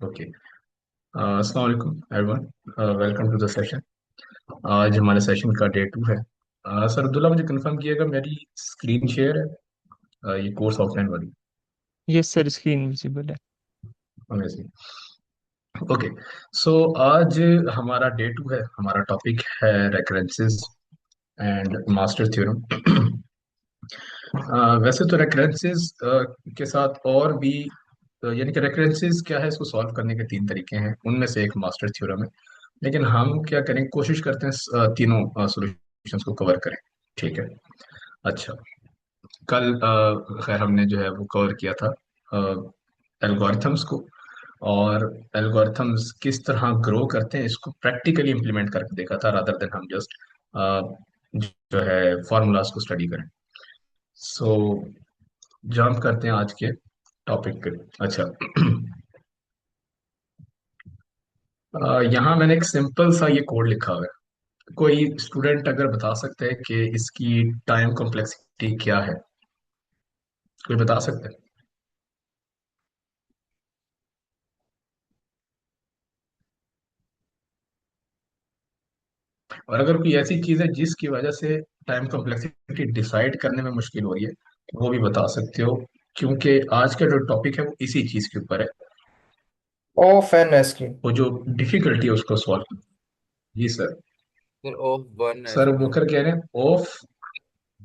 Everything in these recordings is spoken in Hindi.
ओके। अस्सलाम वालेकुम everyone. Welcome to the session. आज हमारे सेशन का डे 2 है। सर अब्दुल्ला, मुझे कंफर्म किएगा मेरी स्क्रीन शेयर है। ये कोर्स ऑफलाइन वाली। यस सर, स्क्रीन विजिबल है। अमेजिंग। ओके। सो आज हमारा डे 2 है। हमारा टॉपिक है रेकरेंसेस एंड मास्टर थ्योरम। वैसे तो रेकरेंसेस के साथ और भी यानी कि रेकरेंसेस क्या है, इसको सॉल्व करने के 3 तरीके हैं, उनमें से एक मास्टर थ्योरम है। लेकिन हम क्या करें, कोशिश करते हैं तीनों सॉल्यूशंस को कवर करें। ठीक है। अच्छा। कल खैर हमने जो है वो कवर किया था एल्गोरिथम्स को, और एल्गोरिथम्स किस तरह ग्रो करते हैं इसको प्रैक्टिकली इंप्लीमेंट करके देखा था, रादर देन हम जस्ट जो है फॉर्मूलाज को स्टडी करें। सो जंप करते हैं आज के टॉपिक पे। अच्छा। यहाँ मैंने एक सिंपल सा ये कोड लिखा हुआ है। कोई स्टूडेंट अगर बता सकते हैं कि इसकी टाइम कॉम्प्लेक्सिटी क्या है? कोई बता सकते हैं? और अगर कोई ऐसी चीज है जिसकी वजह से टाइम कॉम्प्लेक्सिटी डिसाइड करने में मुश्किल हो रही है, तो वो भी बता सकते हो, क्योंकि आज का जो टॉपिक है वो इसी चीज के ऊपर है। ऑफ एन है इसकी। वो जो डिफिकल्टी है उसको सॉल्व। जी सर। सर ऑफ वन है सर इसका। वो कर कह रहे हैं ऑफ।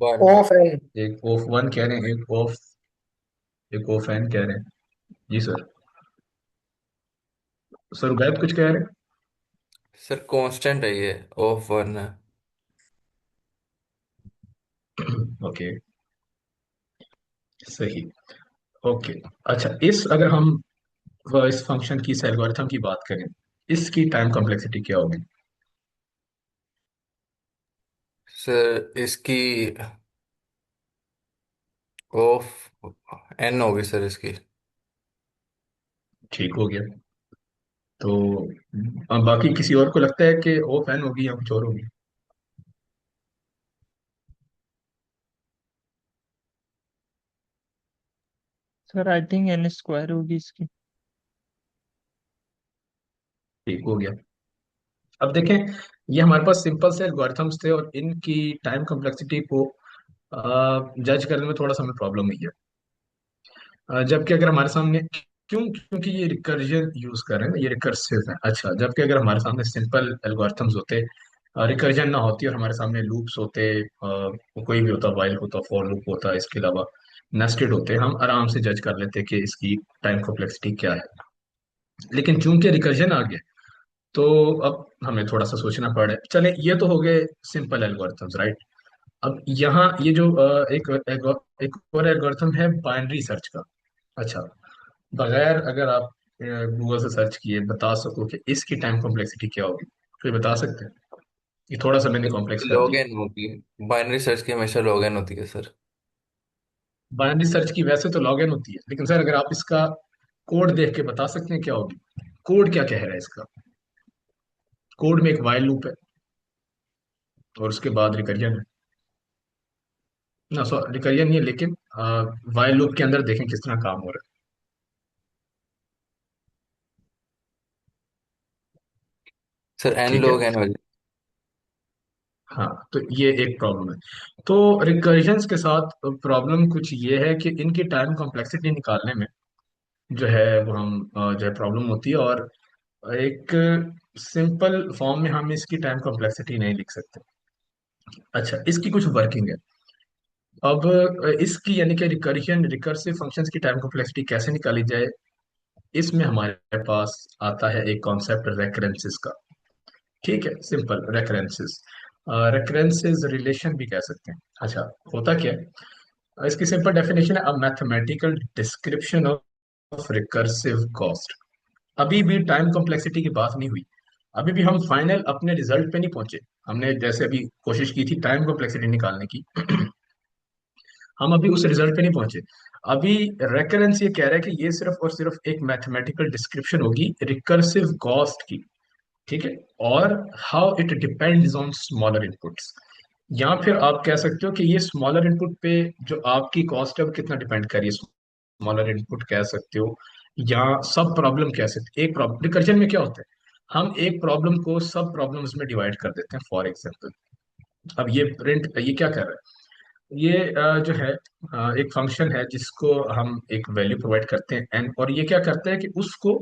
वन। Of N. एक ऑफ वन कह रहे हैं, एक ऑफ एन कह रहे हैं। जी सर। सर उबैद कुछ कह रहे सर कांस्टेंट है ये। ऑफ वन है। हैं। ओके। सही। ओके। अच्छा, इस अगर हम इस फंक्शन की, इस एल्गोरिथम की बात करें, इसकी टाइम कॉम्प्लेक्सिटी क्या होगी? सर इसकी ऑफ एन होगी सर इसकी। ठीक हो गया। तो अब बाकी किसी और को लगता है कि ऑफ एन होगी या कुछ और होगी? Sir I think N square होगी इसकी। ठीक हो गया। अब देखें, ये हमारे पास सिंपल से एल्गोरिथम्स थे और इनकी टाइम कॉम्प्लेक्सिटी को जज करने में थोड़ा सा हमें प्रॉब्लम हुई है। जबकि अगर हमारे सामने, क्योंकि ये रिकर्जन यूज कर रहे हैं ना, ये रिकर्सिव है। अच्छा, जबकि अगर हमारे सामने सिंपल एल्गोरिथम्स होते, रिकर्जन ना होती और हमारे सामने लूप्स होते, कोई भी होता, वाइल होता, फॉर लूप होता, इसके अलावा नेस्टेड होते, हम आराम से जज कर लेते कि इसकी टाइम कॉम्प्लेक्सिटी क्या है। लेकिन चूंकि रिकर्जन आ गया, तो अब हमें थोड़ा सा सोचना पड़ा है। चले, ये तो हो गए सिंपल एल्गोरिथम्स, राइट। अब यहाँ ये जो एक और एल्गोरिथम है बाइनरी सर्च का। अच्छा, बगैर अगर आप गूगल से सर्च किए बता सको कि इसकी टाइम कॉम्प्लेक्सिटी क्या होगी, तो ये बता सकते हैं? ये थोड़ा सा मैंने कॉम्प्लेक्स कर लॉग दिया। एन होगी। बाइनरी सर्च की हमेशा लॉग एन होती है सर। बाइनरी सर्च की वैसे तो लॉग इन होती है, लेकिन सर अगर आप इसका कोड देख के बता सकते हैं क्या होगी? कोड क्या कह रहा है इसका? कोड में एक वाइल लूप है और उसके बाद रिकरियन है। ना, सॉरी, रिकरियन नहीं है, लेकिन वाइल लूप के अंदर देखें किस तरह काम हो रहा सर है। एन ठीक है। लॉग एन हो जाए। हाँ, तो ये एक प्रॉब्लम है। तो रिकर्जन्स के साथ प्रॉब्लम कुछ ये है कि इनकी टाइम कॉम्प्लेक्सिटी निकालने में जो है वो हम जो है प्रॉब्लम होती है, और एक सिंपल फॉर्म में हम इसकी टाइम कॉम्प्लेक्सिटी नहीं लिख सकते। अच्छा, इसकी कुछ वर्किंग है। अब इसकी यानी कि रिकर्सिव फंक्शंस की टाइम कॉम्प्लेक्सिटी कैसे निकाली जाए, इसमें हमारे पास आता है एक कॉन्सेप्ट रेकरेंसेस का। ठीक है, सिंपल रेकरेंसेस। रेकरेंसेस रिलेशन भी कह सकते हैं। अच्छा, होता क्या है? इसकी सिंपल डेफिनेशन है a mathematical description of recursive cost. अभी भी टाइम कॉम्प्लेक्सिटी की बात नहीं हुई। अभी भी हम फाइनल अपने रिजल्ट पे नहीं पहुंचे। हमने जैसे अभी कोशिश की थी टाइम कॉम्प्लेक्सिटी निकालने की, हम अभी उस रिजल्ट पे नहीं पहुंचे। अभी रेकरेंस ये कह रहा है कि ये सिर्फ और सिर्फ एक मैथमेटिकल डिस्क्रिप्शन होगी रिकर्सिव कॉस्ट की। ठीक है। और how it depends on smaller inputs. या फिर आप कह सकते हो कि ये स्मॉलर इनपुट पे जो आपकी कॉस्ट है वो कितना डिपेंड कर रही है। स्मॉलर इनपुट कह सकते हो, या सब प्रॉब्लम कैसे, एक प्रॉब्लम रिकर्जन में क्या होता है, हम एक प्रॉब्लम को सब प्रॉब्लम्स में डिवाइड कर देते हैं। फॉर एग्जांपल, अब ये प्रिंट ये क्या कर रहा है, ये जो है एक फंक्शन है जिसको हम एक वैल्यू प्रोवाइड करते हैं एन, और ये क्या करता है कि उसको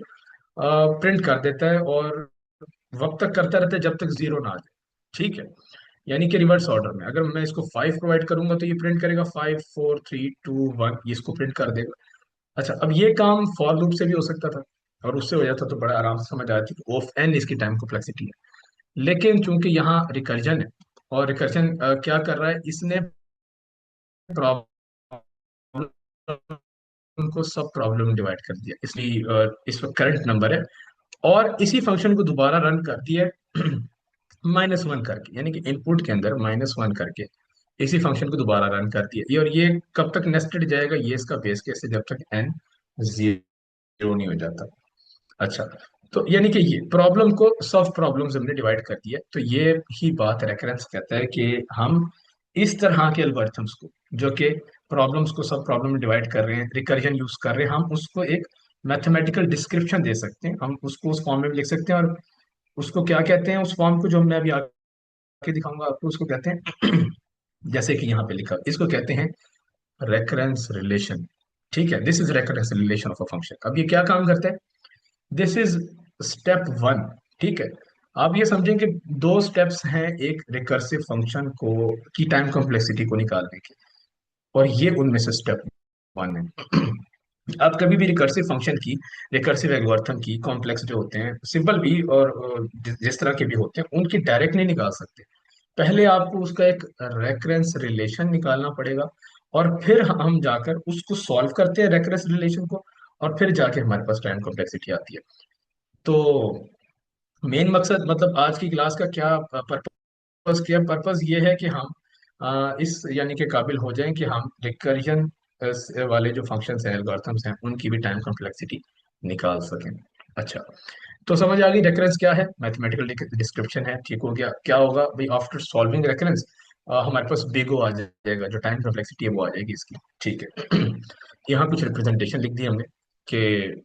प्रिंट कर देता है, और वक्त तक करता रहता है जब तक जीरो ना आ जाए। ठीक है, यानी कि रिवर्स ऑर्डर में अगर मैं इसको 5 प्रोवाइड करूंगा तो ये प्रिंट करेगा 5 4 3 2 1, ये इसको प्रिंट कर देगा। अच्छा, अब ये काम फॉर लूप से भी हो सकता था, और उससे हो जाता तो बड़ा आराम से समझ आती कि ऑफ एन इसकी टाइम कॉम्प्लेक्सिटी है। लेकिन चूंकि यहाँ रिकर्जन है, और रिकर्जन क्या कर रहा है, इसने प्रॉब्लम को सब प्रॉब्लम डिवाइड कर दिया, इसलिए इस वक्त करंट नंबर है, और इसी फंक्शन को दोबारा रन कर दिया -1 करके, यानी कि इनपुट के अंदर -1 करके इसी फंक्शन को दोबारा रन कर दिया ये, और ये कब तक नेस्टेड जाएगा, ये इसका बेस केस है, जब तक एन जीरो नहीं हो जाता। अच्छा, तो यानी कि ये प्रॉब्लम को सब प्रॉब्लम्स हमने डिवाइड कर दिया, तो ये ही बात रेकरेंस कहता है कि हम इस तरह के एल्गोरिथम्स को, जो कि प्रॉब्लम्स को सब प्रॉब्लम में डिवाइड कर रहे हैं, रिकर्जन यूज कर रहे हैं, हम उसको एक मैथमेटिकल डिस्क्रिप्शन दे सकते हैं, हम उसको उस फॉर्म में भी लिख सकते हैं। और उसको क्या कहते हैं, उस फॉर्म को जो मैं अभी आगे दिखाऊंगा आपको, उसको कहते हैं जैसे कि यहाँ पे लिखा, इसको कहते हैं रेकरेंस रिलेशन। ठीक है, this is recurrence relation of a function. अब ये क्या काम करता है, दिस इज स्टेप 1। ठीक है, आप ये समझें कि दो स्टेप्स हैं एक रिकर्सिव फंक्शन को की टाइम कॉम्प्लेक्सिटी को निकालने के, और ये उनमें से स्टेप 1 है। आप कभी भी रिकर्सिव फंक्शन की, रिकर्सिव एल्गोरिथम की कॉम्प्लेक्स जो होते हैं, सिंपल भी और जिस तरह के भी होते हैं, उनकी डायरेक्ट नहीं निकाल सकते। पहले आपको उसका एक रेकरेंस रिलेशन निकालना पड़ेगा, और फिर हम जाकर उसको सॉल्व करते हैं रेकरेंस रिलेशन को, और फिर जाके हमारे पास टाइम कॉम्प्लेक्सिटी आती है। तो मेन मकसद, मतलब आज की क्लास का क्या पर्पस, क्या पर्पस ये है कि हम इस यानी के काबिल हो जाएं कि हम रिकर्जन वाले जो फंक्शंस हैं, एल्गोरिथम्स हैं, उनकी भी टाइम कॉम्प्लेक्सिटी निकाल सकें। अच्छा, तो समझ आ गई रेकरेंस क्या है, मैथमेटिकल डिस्क्रिप्शन है। ठीक हो गया, क्या होगा भाई, आफ्टर सॉल्विंग रेकरेंस हमारे पास बिग ओ आ जाएगा, जो टाइम कॉम्प्लेक्सिटी है वो आ जाएगी इसकी। ठीक है, यहाँ कुछ रिप्रेजेंटेशन लिख दी हमने कि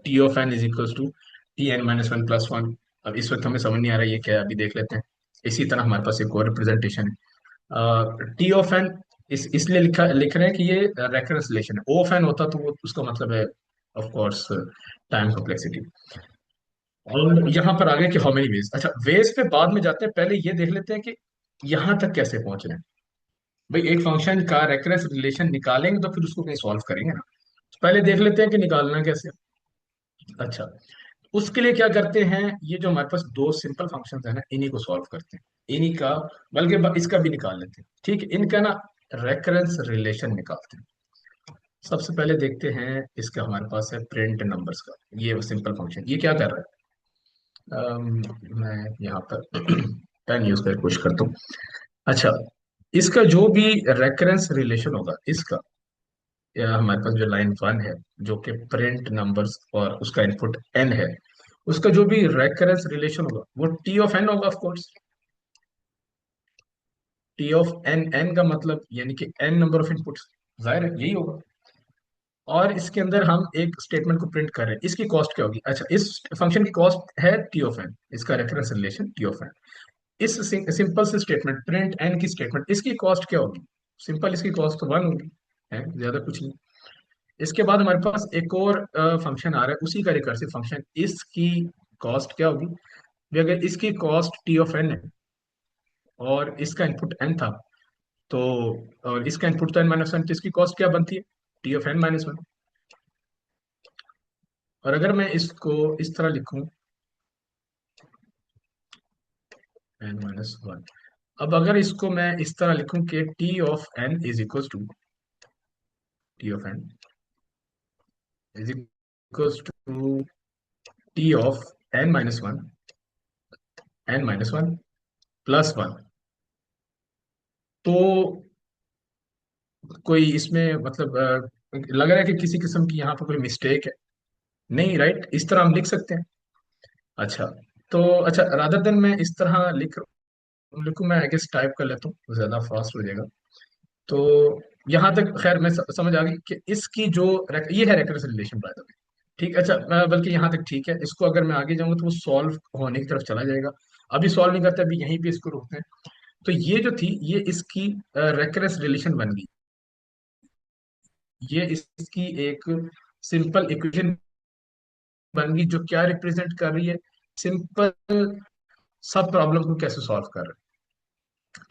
T of N is equals to Tn-1 + 1। अब इस वक्त हमें समझ नहीं आ रहा है ये क्या है, अभी देख लेते हैं। इसी तरह हमारे पास एक और रिप्रेजेंटेशन है, टी ऑफ एन, इसलिए लिख रहे हैं कि ये रेकरेंस रिलेशन है। ओ ऑफ एन होता तो वो उसका मतलब है ऑफ कोर्स टाइम कॉम्प्लेक्सिटी। और यहाँ पर आगे कि हाउ मेनी वेज, अच्छा वेज पे बाद में जाते हैं, पहले ये देख लेते हैं कि यहाँ तक कैसे पहुंच रहे हैं। भाई एक फंक्शन का रेकरेंस रिलेशन निकालेंगे तो फिर उसको कहीं सॉल्व करेंगे ना, तो पहले देख लेते हैं कि निकालना कैसे। अच्छा, उसके लिए क्या करते हैं, ये जो हमारे पास दो सिंपल फंक्शंस है ना, इन्हीं को सॉल्व करते हैं, इन्हीं का, बल्कि इसका भी निकाल लेते हैं। ठीक है, इनका ना रेकरेंस रिलेशन निकालते हैं। सबसे पहले देखते हैं इसका, हमारे पास है प्रिंट नंबर्स का, ये सिंपल फंक्शन ये क्या कर रहा है, मैं यहाँ पर पेन यूज करके कोशिश करता हूँ। अच्छा, इसका जो भी रेकरेंस रिलेशन होगा इसका, या हमारे पास जो लाइन 1 है, जो कि प्रिंट नंबर्स और उसका इनपुट एन है, उसका जो भी रेकरेंस रिलेशन होगा वो टी ऑफ एन होगा of course. T of N, N का मतलब यानी कि एन नंबर ऑफ इनपुट्स, जाहिर है यही होगा। और इसके अंदर हम एक स्टेटमेंट को प्रिंट कर रहे हैं, इसकी कॉस्ट क्या होगी, अच्छा इस फंक्शन की कॉस्ट है टी ऑफ एन, इसका reference relation T of N. इस सिंपल से स्टेटमेंट प्रिंट एन की स्टेटमेंट, इसकी कॉस्ट क्या होगी, सिंपल इसकी कॉस्ट तो 1 होगी, है ज्यादा कुछ नहीं। इसके बाद हमारे पास एक और फंक्शन आ रहा है, उसी का रिकर्सिव फंक्शन, इसकी कॉस्ट क्या होगी भी, अगर इसकी कॉस्ट टी ऑफ एन है और इसका इनपुट एन था, तो और इसका इनपुट तो n-1, तो इसकी कॉस्ट क्या बनती है, टी ऑफ n-1। और अगर मैं इसको इस तरह लिखूं, n-1, अब अगर इसको मैं इस तरह लिखूं कि T of N is equal to, T of N is equal to T of n-1, n-1 + 1, तो कोई इसमें मतलब लग रहा है कि किसी किस्म की यहाँ पर कोई मिस्टेक है, नहीं राइट, इस तरह हम लिख सकते हैं। अच्छा, तो अच्छा रादर देन मैं इस तरह लिखूं, मैं आई गेस टाइप कर लेता हूँ, ज्यादा फास्ट हो जाएगा। तो यहाँ तक खैर मैं समझ आ गई कि इसकी जो ये है रेकरेंस रिलेशन बाय द वे, ठीक, अच्छा बल्कि यहाँ तक ठीक है, इसको अगर मैं आगे जाऊंगा तो वो सॉल्व होने की तरफ चला जाएगा। अभी सॉल्व नहीं करते, अभी यहीं पे इसको रोकते हैं। तो ये जो थी, ये इसकी रेकरेंस रिलेशन बन गई। ये इसकी एक सिंपल इक्वेशन बन गई, जो क्या रिप्रेजेंट कर रही है, सिंपल सब प्रॉब्लम को कैसे सॉल्व कर रहे हैं।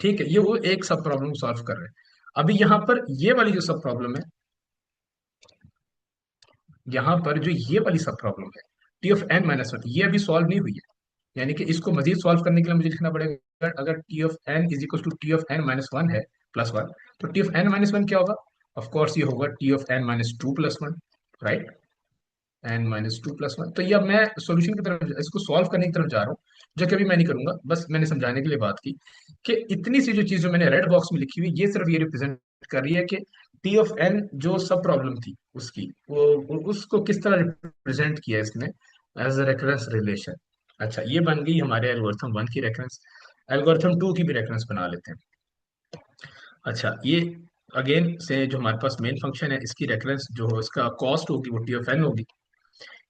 ठीक है, ये वो एक सब प्रॉब्लम को सॉल्व कर रहे हैं। अभी यहाँ पर ये वाली जो सब प्रॉब्लम है, यहाँ पर जो ये वाली सब प्रॉब्लम है, T(n)-1, ये अभी सॉल्व नहीं हुई है। यानी कि इसको मजीद सॉल्व करने के लिए मुझे लिखना पड़ेगा, अगर T(n)=T(n)-1 है, +1, तो T(n)-1 क्या होगा? ऑफ कोर्स ये होगा T(n)-2+1, राइट? N-2+1। तो ये अब मैं सॉल्यूशन की तरफ, इसको सॉल्व करने की तरफ जा रहा हूँ, जो कि अभी मैं नहीं करूंगा, बस मैंने समझाने के लिए बात की कि इतनी सी जो चीज जो मैंने रेड बॉक्स में लिखी हुई, ये सिर्फ ये रिप्रेजेंट कर रही है कि T(n) जो सब प्रॉब्लम थी उसकी, उसको किस तरह रिप्रेजेंट किया इसने एज अ रेफरेंस रिलेशन। अच्छा, ये बन गई हमारे एल्गोरिथम 1 की रेफरेंस। एल्गोरिथम 2 की भी रेफरेंस बना लेते हैं। अच्छा, ये अगेन से जो हमारे पास मेन फंक्शन है, इसकी रेफरेंस जो हो, इसका कॉस्ट होगी वो T(n) होगी।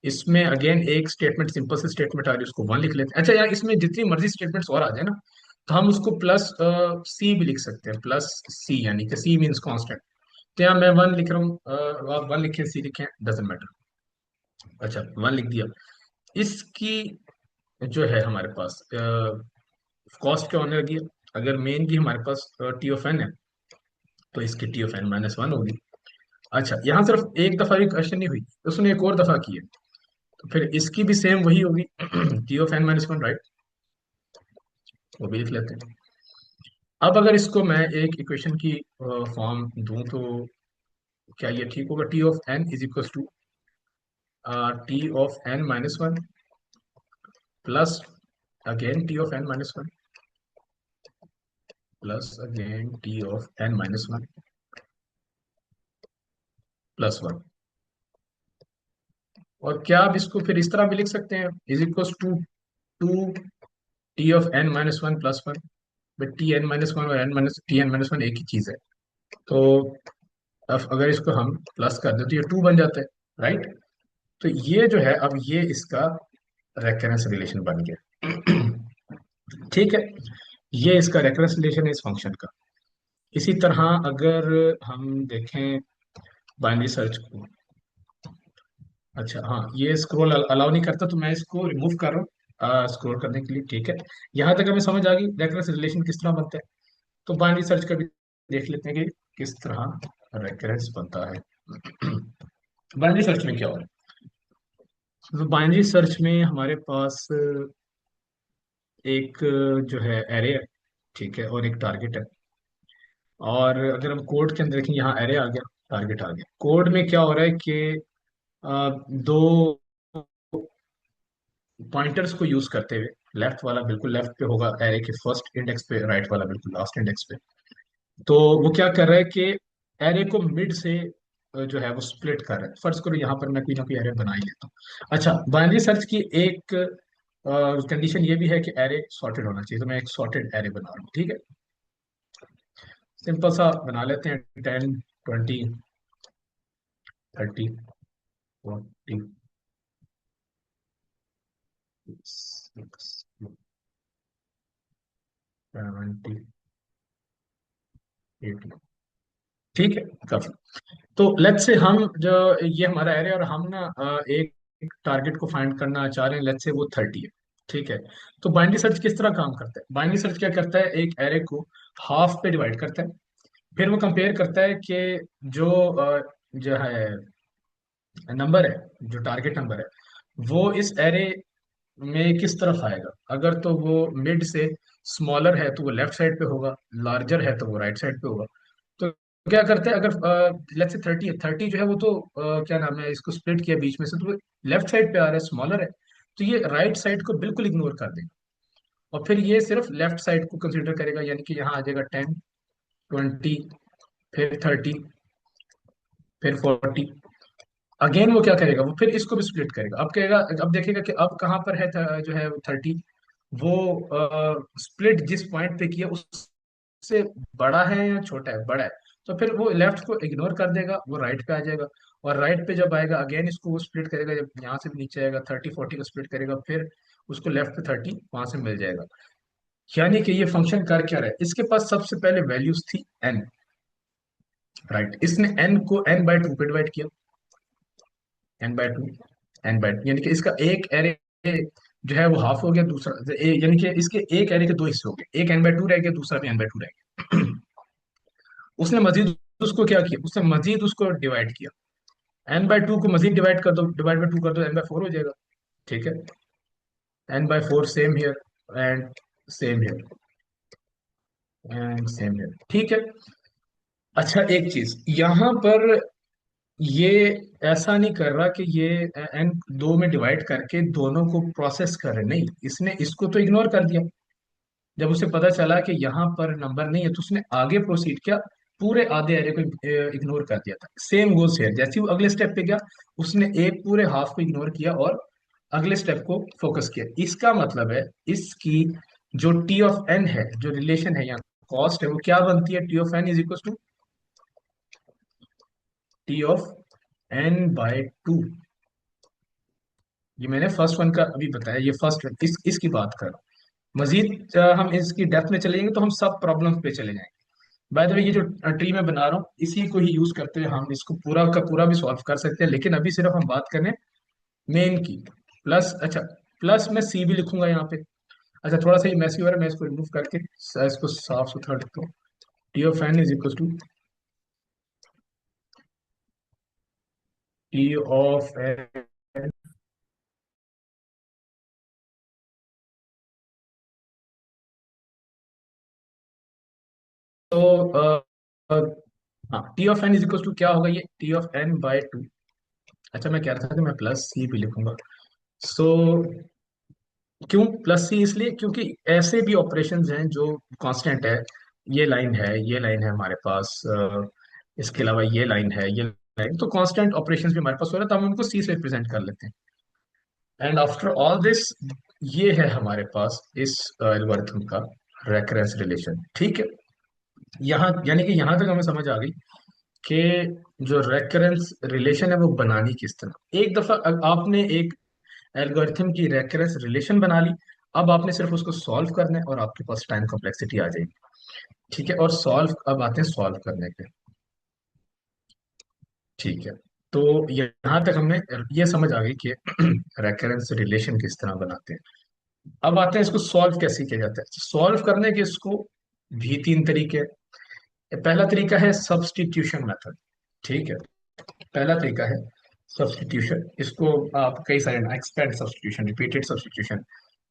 इसमें अगेन एक स्टेटमेंट, सिंपल सी स्टेटमेंट आ रही है, उसको 1 लिख लेते हैं। अच्छा यार, इसमें जितनी मर्जी स्टेटमेंट्स और आ जाए ना, तो हम उसको प्लस सी भी लिख सकते हैं, प्लस सी, यानी कि सी मीन्स कांस्टेंट। तो यहाँ मैं 1 लिख रहा हूँ, आप 1 लिखें, सी लिखें, डजेंट मैटर। अच्छा, 1 लिख दिया। इसकी जो है हमारे पास कॉस्ट क्या होने लगी है? अगर मेन की हमारे पास T(n) है, तो इसकी T(n)-1 होगी। अच्छा, यहाँ सिर्फ एक दफा भी क्वेश्चन नहीं हुई, उसने एक और दफा की है, तो फिर इसकी भी सेम वही होगी T(n)-1, राइट? वो भी लिख लेते हैं। अब अगर इसको मैं एक इक्वेशन की फॉर्म दूं, तो क्या ये ठीक होगा? T(n)=, T(n)-1 plus again T(n)-1 plus again T(n)-1 +1। और क्या आप इसको फिर इस तरह भी लिख सकते हैं, टू T(n)-1 +1। बट T(n)-1 और T(n)-1 एक ही चीज है। तो अब अगर इसको हम प्लस कर दें तो ये 2 बन जाता है, राइट? तो ये जो है, अब ये इसका रेकरेंस रिलेशन बन गया। ठीक है, ये इसका रेकरेंस रिलेशन है इस फंक्शन का। इसी तरह अगर हम देखें बाइनरी सर्च को, अच्छा हाँ, ये स्क्रॉल अलाउ नहीं करता, तो मैं इसको रिमूव कर रहा हूँ स्क्रॉल करने के लिए। ठीक है, यहाँ तक हमें समझ आ गई रेकरेंस रिलेशन किस तरह बनता है। तो बाइनरी सर्च का भी देख लेते हैं कि किस तरह रेकरेंस बनता है। बाइनरी सर्च में क्या हो रहा है? तो बाइनरी सर्च में हमारे पास एक जो है एरे है, ठीक है, और एक टारगेट है। और अगर हम कोड के अंदर देखें, यहाँ एरे आ गया, टारगेट आ गया। कोड में क्या हो रहा है कि दो पॉइंटर्स को यूज करते हुए, लेफ्ट वाला बिल्कुल लेफ्ट पे होगा एरे के फर्स्ट इंडेक्स पे, राइट वाला बिल्कुल लास्ट इंडेक्स पे। तो वो क्या कर रहा है कि एरे को मिड से जो है वो स्प्लिट कर रहा है। फर्ज करो यहाँ पर मैं कोई ना कोई एरे बना ही लेता हूँ। अच्छा, बाइनरी सर्च की एक कंडीशन ये भी है कि एरे सॉर्टेड होना चाहिए, तो मैं एक सॉर्टेड एरे बना रहा हूँ। ठीक है, सिंपल सा बना लेते हैं, 10, 20, 30, 40, 70, 80। ठीक है, काफी। तो लेट्स से हम जो, ये हमारा एरे, और हम ना एक टारगेट को फाइंड करना चाह रहे हैं, लेट्स से वो 30 है। ठीक है, तो बाइनरी सर्च किस तरह काम करता है? बाइनरी सर्च क्या करता है, एक एरे को हाफ पे डिवाइड करता है, फिर वो कंपेयर करता है कि जो जो है नंबर है, जो टारगेट नंबर है, वो इस एरे में किस तरफ आएगा। अगर तो वो मिड से स्मॉलर है तो वो लेफ्ट साइड पे होगा, लार्जर है तो वो राइट साइड पे होगा। तो क्या करते हैं, अगर लेट्स से 30 है, 30 जो है वो तो क्या नाम है, इसको स्प्लिट किया बीच में से, तो लेफ्ट साइड पे आ रहा है, स्मॉलर है, तो ये राइट साइड को बिल्कुल इग्नोर कर देगा, और फिर ये सिर्फ लेफ्ट साइड को कंसिडर करेगा। यानी कि यहाँ आ जाएगा 10, 20, फिर 30, फिर 40। अगेन वो क्या करेगा, वो फिर इसको भी स्प्लिट करेगा। अब कहेगा, अब देखेगा कि अब कहाँ पर है जो है 30, वो स्प्लिट जिस पॉइंट पे किया उससे बड़ा है या छोटा है? बड़ा है। तो फिर वो लेफ्ट को इग्नोर कर देगा, वो राइट पे आ जाएगा। और राइट पे जब आएगा अगेन इसको वो स्प्लिट करेगा, जब यहाँ से भी नीचे आएगा 30 40 को स्प्लिट करेगा, फिर उसको लेफ्ट पे 30 वहां से मिल जाएगा। यानी कि ये फंक्शन कर क्या रहा है, इसके पास सबसे पहले वैल्यूज थी n, राइट। इसने n को n/2 पे डिवाइड किया, n/2, n/2, यानी कि इसका एक एरे जो है वो हाफ हो गया, दूसरा यानी कि इसके एक एरे के दो हिस्से हो गए, एक n/2 रह गया, दूसरा भी n/2 रह गया। उसने मजीद उसको क्या किया, उसने मजीद उसको डिवाइड किया, n/2 को मजीद डिवाइड कर दो, डिवाइड बाय 2 कर दो, n/4 हो जाएगा। ठीक है, n/4 same here and same here and same here. ठीक है। अच्छा एक चीज यहाँ पर, ये ऐसा नहीं कर रहा कि ये एन दो में डिवाइड करके दोनों को प्रोसेस कर रहे, नहीं, इसने इसको तो इग्नोर कर दिया। जब उसे पता चला कि यहाँ पर नंबर नहीं है तो उसने आगे प्रोसीड किया, पूरे आधे एरे को इग्नोर कर दिया था। सेम गोज हियर, जैसे ही वो अगले स्टेप पे गया उसने एक पूरे हाफ को इग्नोर किया और अगले स्टेप को फोकस किया। इसका मतलब है इसकी जो टी ऑफ एन है, जो रिलेशन है यहाँ कॉस्ट है, वो क्या बनती है, T of N is equal to T of n/2। ये मैंने फर्स्ट वन का अभी बताया, ये फर्स्ट इसकी बात कर रहा हूँ। मजीद हम इसकी डेप्थ में चले जाएंगे तो हम सब प्रॉब्लम्स पे चले जाएंगे। बाय द वे, ये जो ट्री मैं बना रहा हूँ इसी को ही यूज करते हुए हम इसको पूरा का पूरा भी सॉल्व कर सकते हैं, लेकिन अभी सिर्फ हम बात करें मेन की। प्लस, अच्छा, प्लस मैं सी भी लिखूंगा यहाँ पे। अच्छा थोड़ा सा ये मैसी हो रहा है, मैं इसको रिमूव करके इसको साफ सुथरा लिखता हूँ। T of N is equal to T of N. तो हाँ, T of N is equal to क्या होगा, ये t(n/2)। अच्छा मैं कह रहा था कि मैं प्लस सी भी लिखूंगा। सो क्यों प्लस सी, इसलिए क्योंकि ऐसे भी ऑपरेशंस हैं जो कांस्टेंट है। ये लाइन है, ये लाइन है हमारे पास, इसके अलावा ये लाइन है, ये लाइन, तो कांस्टेंट ऑपरेशंस भी हमारे पास हो रहा है, तो हम उनको सी से रिप्रेजेंट कर लेते हैं। एंड आफ्टर ऑल दिस, ये है हमारे पास इस एल्गोरिथम का रेकरेंस रिलेशन। ठीक है, यहाँ यानी कि यहाँ तक हमें समझ आ गई कि जो रेकरेंस रिलेशन है वो बनानी किस तरह। एक दफा आपने एक एल्गोरिथम की रेकरेंस रिलेशन बना ली, अब आपने सिर्फ उसको सॉल्व करना है और आपके पास टाइम कॉम्प्लेक्सिटी आ जाएगी। ठीक है, और सॉल्व, अब आते हैं सॉल्व करने पे। ठीक है, तो यहाँ तक हमने ये समझ आ गई कि रेकरेंस रिलेशन किस तरह बनाते हैं। अब आते हैं इसको सॉल्व कैसे किया जाता है। सॉल्व करने के इसको भी तीन तरीके हैं। पहला तरीका है सब्स्टिट्यूशन मेथड। ठीक है, पहला तरीका है सब्स्टिट्यूशन, इसको आप कई सारे, एक्सपेंड सब्स्टिट्यूशन, रिपीटेड सब्स्टिट्यूशन,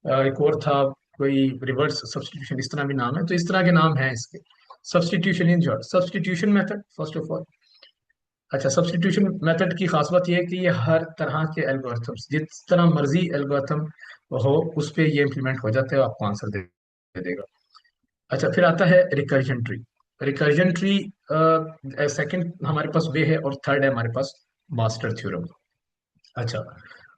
एक और था कोई रिवर्स सब्स्टिट्यूशन, इस तरह भी नाम है, तो इस तरह के नाम हैं इसके। Substitution in short, substitution method first of all. अच्छा, सब्स्टिट्यूशन मेथड की खास बात यह है कि ये हर तरह के एल्गोरिथम्स, जिस तरह मर्जी एल्गोरिथम हो उस पे ये इम्प्लीमेंट हो जाता है, आपको आंसर दे देगा। अच्छा, फिर आता है recursion tree. Recursion tree second हमारे पास वे है, और थर्ड है हमारे पास मास्टर थ्योरम। अच्छा,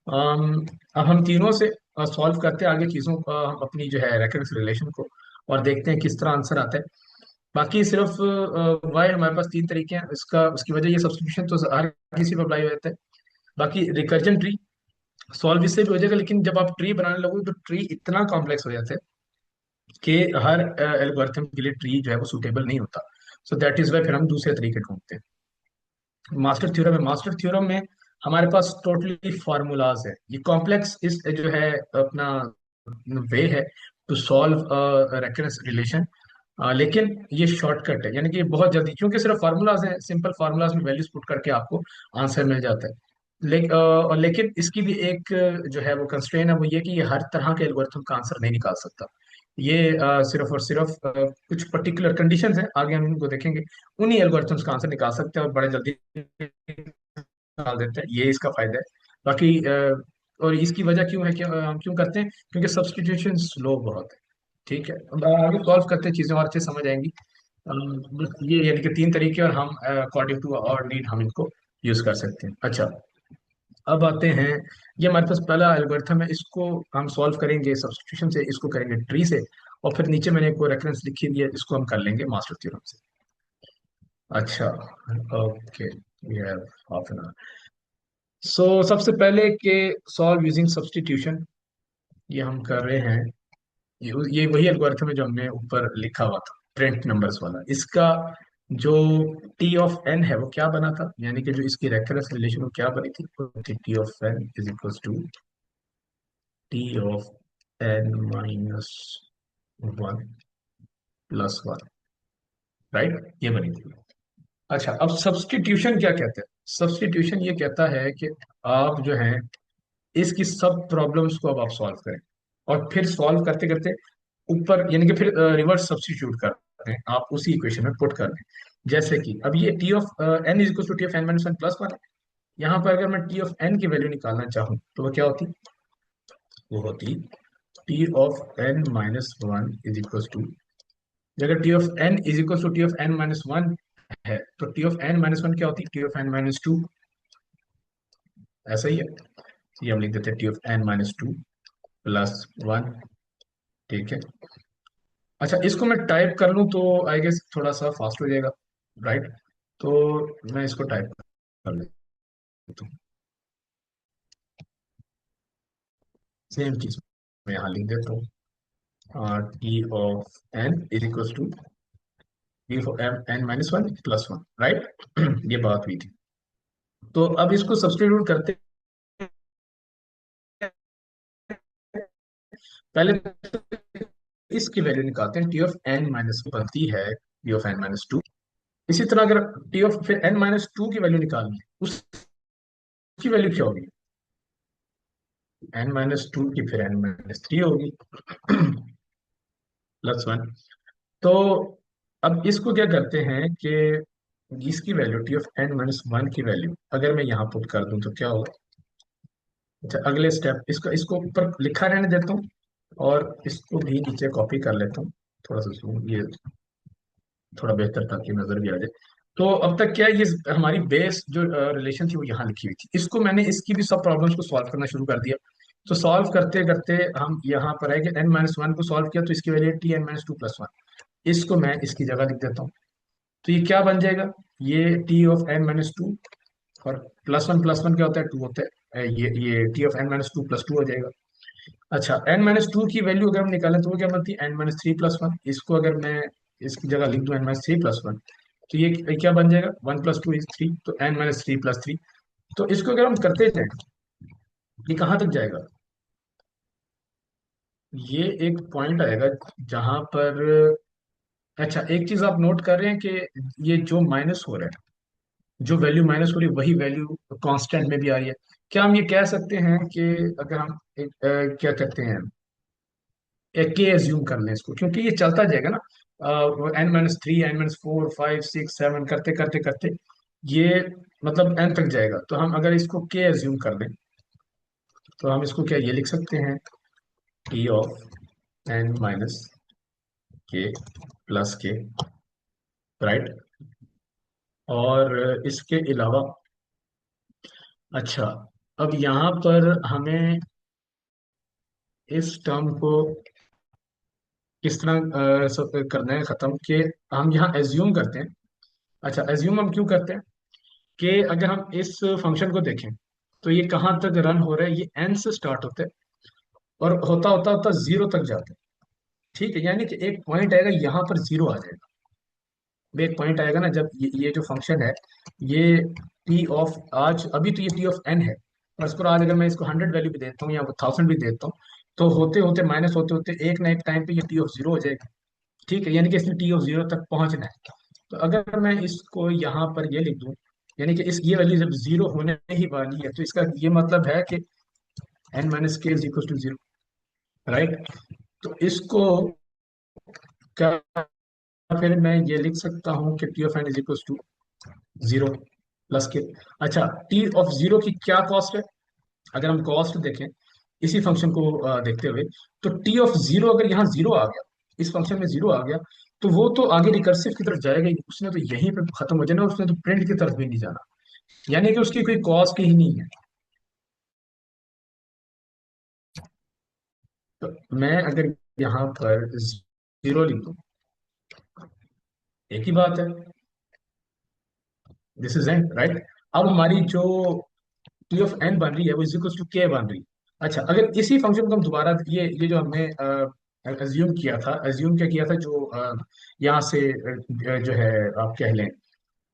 अब हम तीनों से सॉल्व करते हैं आगे चीज़ों का, हम अपनी जो है रेकरेंस रिलेशन को, और देखते हैं किस तरह आंसर आता है। बाकी सिर्फ वाई हमारे पास तीन तरीके हैं, इसका उसकी वजह ये सब्स्टिट्यूशन तो हर किसी पर अप्लाई हो जाता है। बाकी रिकर्जन ट्री सॉल्व इससे भी हो जाएगा, लेकिन जब आप ट्री बनाने लगोगे तो ट्री इतना कॉम्प्लेक्स हो जाता है कि हर एल्गोरिथम के लिए ट्री जो है वो सूटेबल नहीं होता। सो दैट इज वाई फिर हम दूसरे तरीके ढूंढते हैं। मास्टर थ्योरम है, मास्टर थ्योरम में हमारे पास टोटली फार्मूलाज है। ये कॉम्प्लेक्स इस जो है अपना वे है टू सॉल्व रेकरेंस रिलेशन, लेकिन ये शॉर्टकट है, यानी कि बहुत जल्दी, क्योंकि सिर्फ फार्मूलाज हैं, सिंपल फार्मूलाज में वैल्यूज पुट करके आपको आंसर मिल जाता है। और लेकिन इसकी भी एक जो है वो कंस्ट्रेन है, वो ये कि ये हर तरह के एल्गोरिथम का आंसर नहीं निकाल सकता। ये सिर्फ और सिर्फ कुछ पर्टिकुलर कंडीशंस हैं, आगे हम इनको देखेंगे, उन्हीं एल्गोरिथम्स का आंसर निकाल सकते हैं और बड़े जल्दी निकाल देते हैं, ये इसका फायदा है। बाकी और इसकी वजह क्यों है कि हम क्यों करते हैं, क्योंकि सब्स्टिट्यूशन स्लो बहुत है। ठीक है, अब आगे सॉल्व करते हैं, चीजें और अच्छे समझ आएंगी। बस ये यानी कि तीन तरीके, और हम अकॉर्डिंग टू और नीड हम इनको यूज कर सकते हैं। अच्छा, अब आते हैं, ये हमारे पास पहला एल्गोरिथम है, इसको हम सॉल्व करेंगे सब्स्टिट्यूशन से, इसको करेंगे ट्री से, और फिर नीचे मैंने एक रेफरेंस लिखी हुई है, इसको हम कर लेंगे मास्टर थ्योरम से। अच्छा, okay, we have half an hour. So सबसे पहले के सॉल्व यूजिंग सब्स्टिट्यूशन, ये हम कर रहे हैं। ये वही एल्गोरिथम है जो हमने ऊपर लिखा हुआ था, प्रिंट नंबर्स वाला। इसका जो टी ऑफ एन है वो क्या बना था, यानी कि जो इसकी रेकरेंस रिलेशन वो क्या बनी थी, वो थी T of N is equal to T of N minus one plus one, right, ये बनी थी। अच्छा, अब सब्स्टिट्यूशन क्या कहते हैं? सब्स्टिट्यूशन ये कहता है कि आप जो है इसकी सब प्रॉब्लम्स को अब आप सॉल्व करें, और फिर सॉल्व करते करते ऊपर, यानी कि फिर रिवर्स सब्स्टिट्यूट करते हैं, आप उसी इक्वेशन में पुट कर दें। जैसे कि अब ये T of N is equal to T of N minus one plus one है। यहाँ पर अगर मैं टी ऑफ एन की वैल्यू निकालना चाहूँ तो वो क्या होती? वो होती T of N minus one is equal to, अगर T of N is equal to T of N minus one है, तो T of N minus one क्या होती है? T of N minus to. ऐसा ही है, ये हम लिख देते हैं T of N minus two plus one. ठीक है। अच्छा, इसको मैं टाइप कर लूँ तो आई गेस थोड़ा सा फास्ट हो जाएगा, राइट? तो मैं इसको टाइप कर लेता हूँ, सेम चीज मैं यहाँ लिख देता हूँ, T of N is equal to T of N minus one plus one, right. ये बात हुई थी। तो अब इसको सब्स्टिट्यूट करते, पहले तो इसकी वैल्यू निकालते हैं, टी ऑफ एन माइनस बनती है T of N minus two. इसी तरह अगर टी ऑफ फिर एन माइनस टू की वैल्यू निकालनी है, उसकी वैल्यू क्या होगी? एन माइनस टू की फिर एन माइनस थ्री होगी प्लस वन। तो अब इसको क्या करते हैं कि इसकी value T of N minus one की वैल्यू अगर मैं यहाँ पुट कर दूं तो क्या होगा? अच्छा, अगले स्टेप, इसको इसको ऊपर लिखा रहने देता हूँ, और इसको भी नीचे कॉपी कर लेता हूँ। थोड़ा सा zoom, ये थोड़ा बेहतर ताकि नजर भी आ जाए। तो अब तक क्या है, ये हमारी बेस जो रिलेशन थी वो यहाँ लिखी हुई थी, इसको मैंने इसकी भी सब प्रॉब्लम्स को सॉल्व करना शुरू कर दिया। तो सॉल्व करते करते हम यहाँ पर आए कि एन माइनस वन को सॉल्व किया, तो इसकी value T N minus two plus one. इसको मैं इसकी जगह लिख देता हूँ। तो ये क्या बन जाएगा? ये T of N minus two, और प्लस वन क्या होता है? टू होता है। ये T of N minus two plus two हो जाएगा। अच्छा, एन माइनस टू की वैल्यू अगर हम निकालें तो वो क्या बनती है? N minus three plus one. इसको अगर मैं इसकी जगह लिख दूं N minus three plus one, तो ये क्या बन जाएगा? One plus two is three, तो N minus three plus three. तो इसको अगर हम करते जाए, ये कहाँ तक जाएगा? ये एक पॉइंट आएगा जहां पर, अच्छा एक चीज आप नोट कर रहे हैं कि ये जो माइनस हो रहा है, जो वैल्यू माइनस हो रही है वही वैल्यू कांस्टेंट में भी आ रही है। क्या हम ये कह सकते हैं कि अगर हम क्या कहते हैं, के एज्यूम कर लें इसको, क्योंकि ये चलता जाएगा ना, N minus three, N minus four, five, six, seven करते करते करते ये मतलब एन तक जाएगा। तो हम अगर इसको के एज्यूम कर लें तो हम इसको क्या ये लिख सकते हैं, टी ऑफ एन माइनस के प्लस के, राइट। और इसके अलावा, अच्छा, अब यहाँ पर हमें इस टर्म को किस तरह करना है खत्म, कि हम यहाँ एज्यूम करते हैं। अच्छा, एज्यूम हम क्यों करते हैं कि अगर हम इस फंक्शन को देखें तो ये कहाँ तक रन हो रहा है? ये एन से स्टार्ट होता है और होता होता होता जीरो तक जाता है। ठीक है, यानी कि एक पॉइंट आएगा यहाँ पर जीरो आ जाएगा। वो एक पॉइंट आएगा ना जब ये जो फंक्शन है, ये टी ऑफ, आज अभी तो ये टी ऑफ एन है, और इसको आज अगर मैं इसको हंड्रेड वैल्यू भी देता हूँ या थाउजेंड भी देता हूँ, तो होते होते माइनस होते होते एक ना एक टाइम पे ये टी ऑफ जीरो हो जाएगा। ठीक है, यानी कि इसने टी ऑफ जीरो तक पहुंचना है। तो अगर मैं इसको यहाँ पर ये लिख दूं, यानी कि इस ये वैल्यू जब जीरो होने ही वाली है, तो इसका ये मतलब है कि एन माइनस के is equal to zero, right. तो इसको क्या, फिर मैं ये लिख सकता हूँ कि T of N is equal to zero plus K. अच्छा, टी ऑफ जीरो की क्या कॉस्ट है? अगर हम कॉस्ट देखें इसी फंक्शन को देखते हुए, तो टी ऑफ जीरो अगर यहाँ जीरो आ गया, इस फंक्शन में जीरो आ गया, तो वो तो आगे रिकर्सिव की तरफ जाएगा ही नहीं, उसने तो यहीं पे खत्म हो जाना, उसने तो प्रिंट की तरफ भी नहीं जाना, यानी कि उसकी कोई कॉस्ट ही नहीं है। तो मैं अगर यहाँ पर जीरो लिख दूं, एक ही बात है। This is an, right? अब हमारी जो टी ऑफ एन बन रही है वो इज इक्वल टू के बन रही है। अच्छा, अगर इसी फंक्शन को हम दोबारा, ये जो हमने अज्यूम किया था, अज्यूम क्या किया था, जो यहाँ से जो है आप कह लें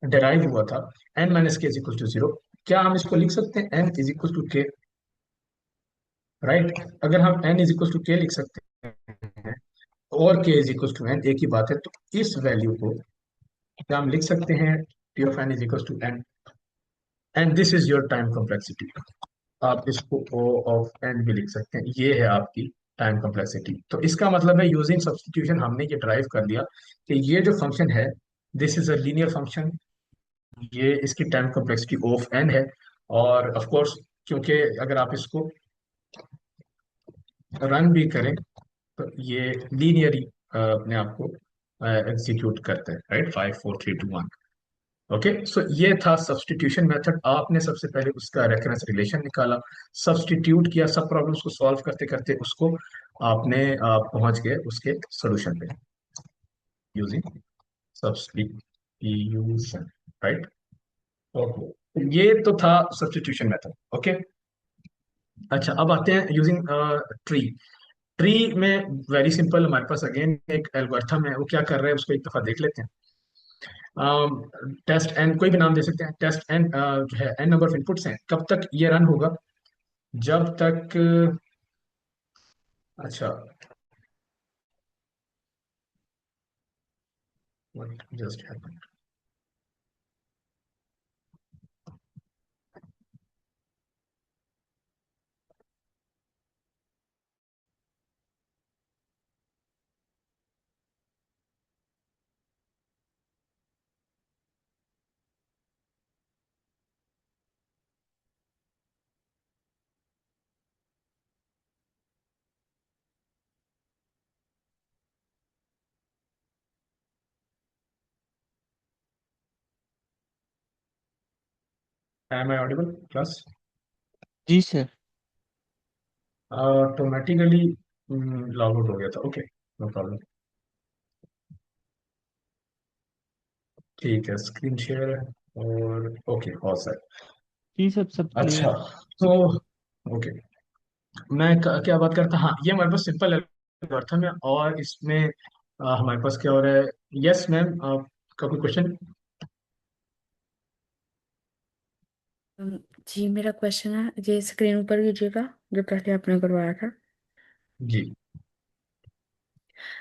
डेराइव हुआ था, एन माइनस के इज इक्वल टू जीरो, क्या हम इसको लिख सकते हैं N is equal to k, right? अगर हम एन इज इक्वल टू के लिख सकते हैं और के इज इक्वल टू एन, एक ही बात है, तो इस वैल्यू को क्या हम लिख सकते हैं, T of N is equal to N, and this is your time complexity. आप इसको ओ ऑफ एन भी लिख सकते हैं, ये है आपकी टाइम कॉम्प्लेक्सिटी। तो इसका मतलब है यूजिंग सब्स्टिट्यूशन हमने ये ड्राइव कर लिया कि ये जो फंक्शन है, this is a linear function, ये इसकी टाइम कॉम्प्लेक्सिटी ऑफ एन है। और ऑफ कोर्स, क्योंकि अगर आप इसको रन भी करें तो ये लीनियरली अपने आप को एग्जीक्यूट करते हैं, राइट? 5 4 3 2 1। ओके, सो ये था सब्स्टिट्यूशन मेथड। आपने सबसे पहले उसका रेफरेंस रिलेशन निकाला, सब्स्टिट्यूट किया, सब प्रॉब्लम्स को सॉल्व करते करते उसको आपने पहुंच गए उसके सोल्यूशन पे यूजिंग सब्स्टिट्यूशन, राइट? ओके, ये तो था सब्स्टिट्यूशन मेथड। ओके, अच्छा, अब आते हैं यूजिंग ट्री। ट्री में वेरी सिंपल, हमारे पास अगेन एक एल्गोरिथम है, वो क्या कर रहा है उसको एक दफा देख लेते हैं। टेस्ट एन, कोई भी नाम दे सकते हैं, टेस्ट एन जो है एन नंबर ऑफ इनपुट्स हैं, कब तक ये रन होगा, जब तक अच्छा, what just happened? Am I audible class? जी सर। ऑटोमेटिकली लॉग आउट हो गया था, ओके, नो प्रॉब्लम। ठीक है, स्क्रीन शेयर और ओके, और सर। जी सब अच्छा, क्लियर। तो ओके, मैं क्या बात करता, हाँ, ये हमारे पास सिंपल एल्गोरिथम है और इसमें हमारे पास क्या हो रहा है। यस मैम, आपका कोई क्वेश्चन? अम, जी मेरा क्वेश्चन है, ये स्क्रीन ऊपर कीजिएगा जो पहले आपने करवाया था। जी।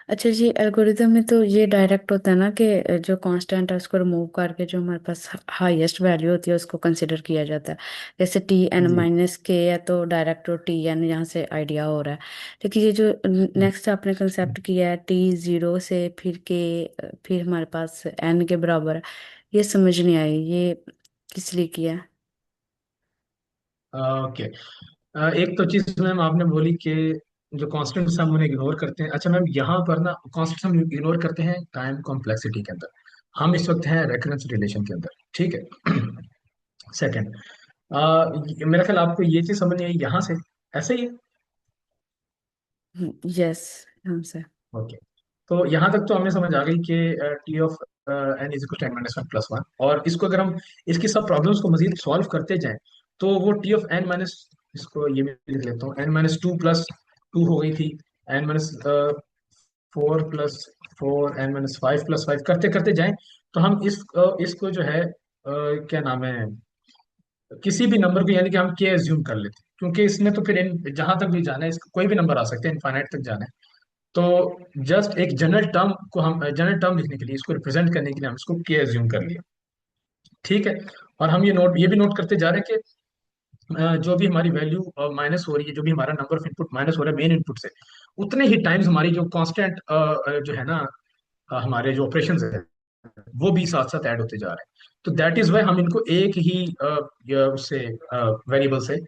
अच्छा जी, एल्गोरिथम में तो ये डायरेक्ट होता है ना कि जो कांस्टेंट है उसको रिमूव करके जो हमारे पास हाईएस्ट वैल्यू होती है उसको कंसिडर किया जाता है। जैसे टी एन जी। माइनस के है तो डायरेक्ट तो टी एन यहाँ से आइडिया हो रहा है। लेकिन ये जो नेक्स्ट आपने कंसेप्ट किया है टी जीरो से फिर के फिर हमारे पास एन के बराबर है, ये समझ नहीं आई, ये किस लिए किया है? ओके, एक तो चीज मैम आपने बोली कि जो कॉन्स्टेंट्स हम उन्हें इग्नोर करते हैं। अच्छा मैम, यहाँ पर ना कॉन्स्टेंट्स हम इग्नोर करते हैं टाइम कॉम्प्लेक्सिटी के अंदर, हम इस वक्त हैं रेकरेंस रिलेशन के अंदर, ठीक है? सेकंड, मेरा ख्याल आपको ये चीज समझ नहीं आई यहाँ से, ऐसे ही है? यस, हाँ सर। ओके, तो यहाँ तक तो हमें समझ आ गई कि T of N is equal to N minus one plus one, और इसको अगर हम इसकी सब प्रॉब्लम्स को मजीद सॉल्व करते जाएं तो वो टी ऑफ एन माइनस, इसको ये भी लिख लेता हूँ, N minus two plus two हो गई थी, N minus four plus four, N minus five plus five, करते करते जाएं तो हम इसको जो है क्या नाम है, किसी भी नंबर को यानी कि हम के एज्यूम कर लेते हैं, क्योंकि इसमें तो फिर जहां तक भी जाना है इसका कोई भी नंबर आ सकते हैं, इनफाइनाइट तक जाना है। तो जस्ट एक जनरल टर्म को हम जनरल टर्म लिखने के लिए, इसको रिप्रेजेंट करने के लिए हम इसको के एज्यूम कर लिया, ठीक है? और हम ये भी नोट करते जा रहे हैं कि जो भी हमारी वैल्यू माइनस हो रही है, जो भी हमारा नंबर ऑफ इनपुट माइनस हो रहा है मेन इनपुट से, उतने ही टाइम्स हमारी जो कांस्टेंट जो है ना, हमारे जो ऑपरेशंस है वो भी साथ साथ ऐड होते जा रहे हैं। तो दैट इज वाई हम इनको एक ही उससे वेरिएबल से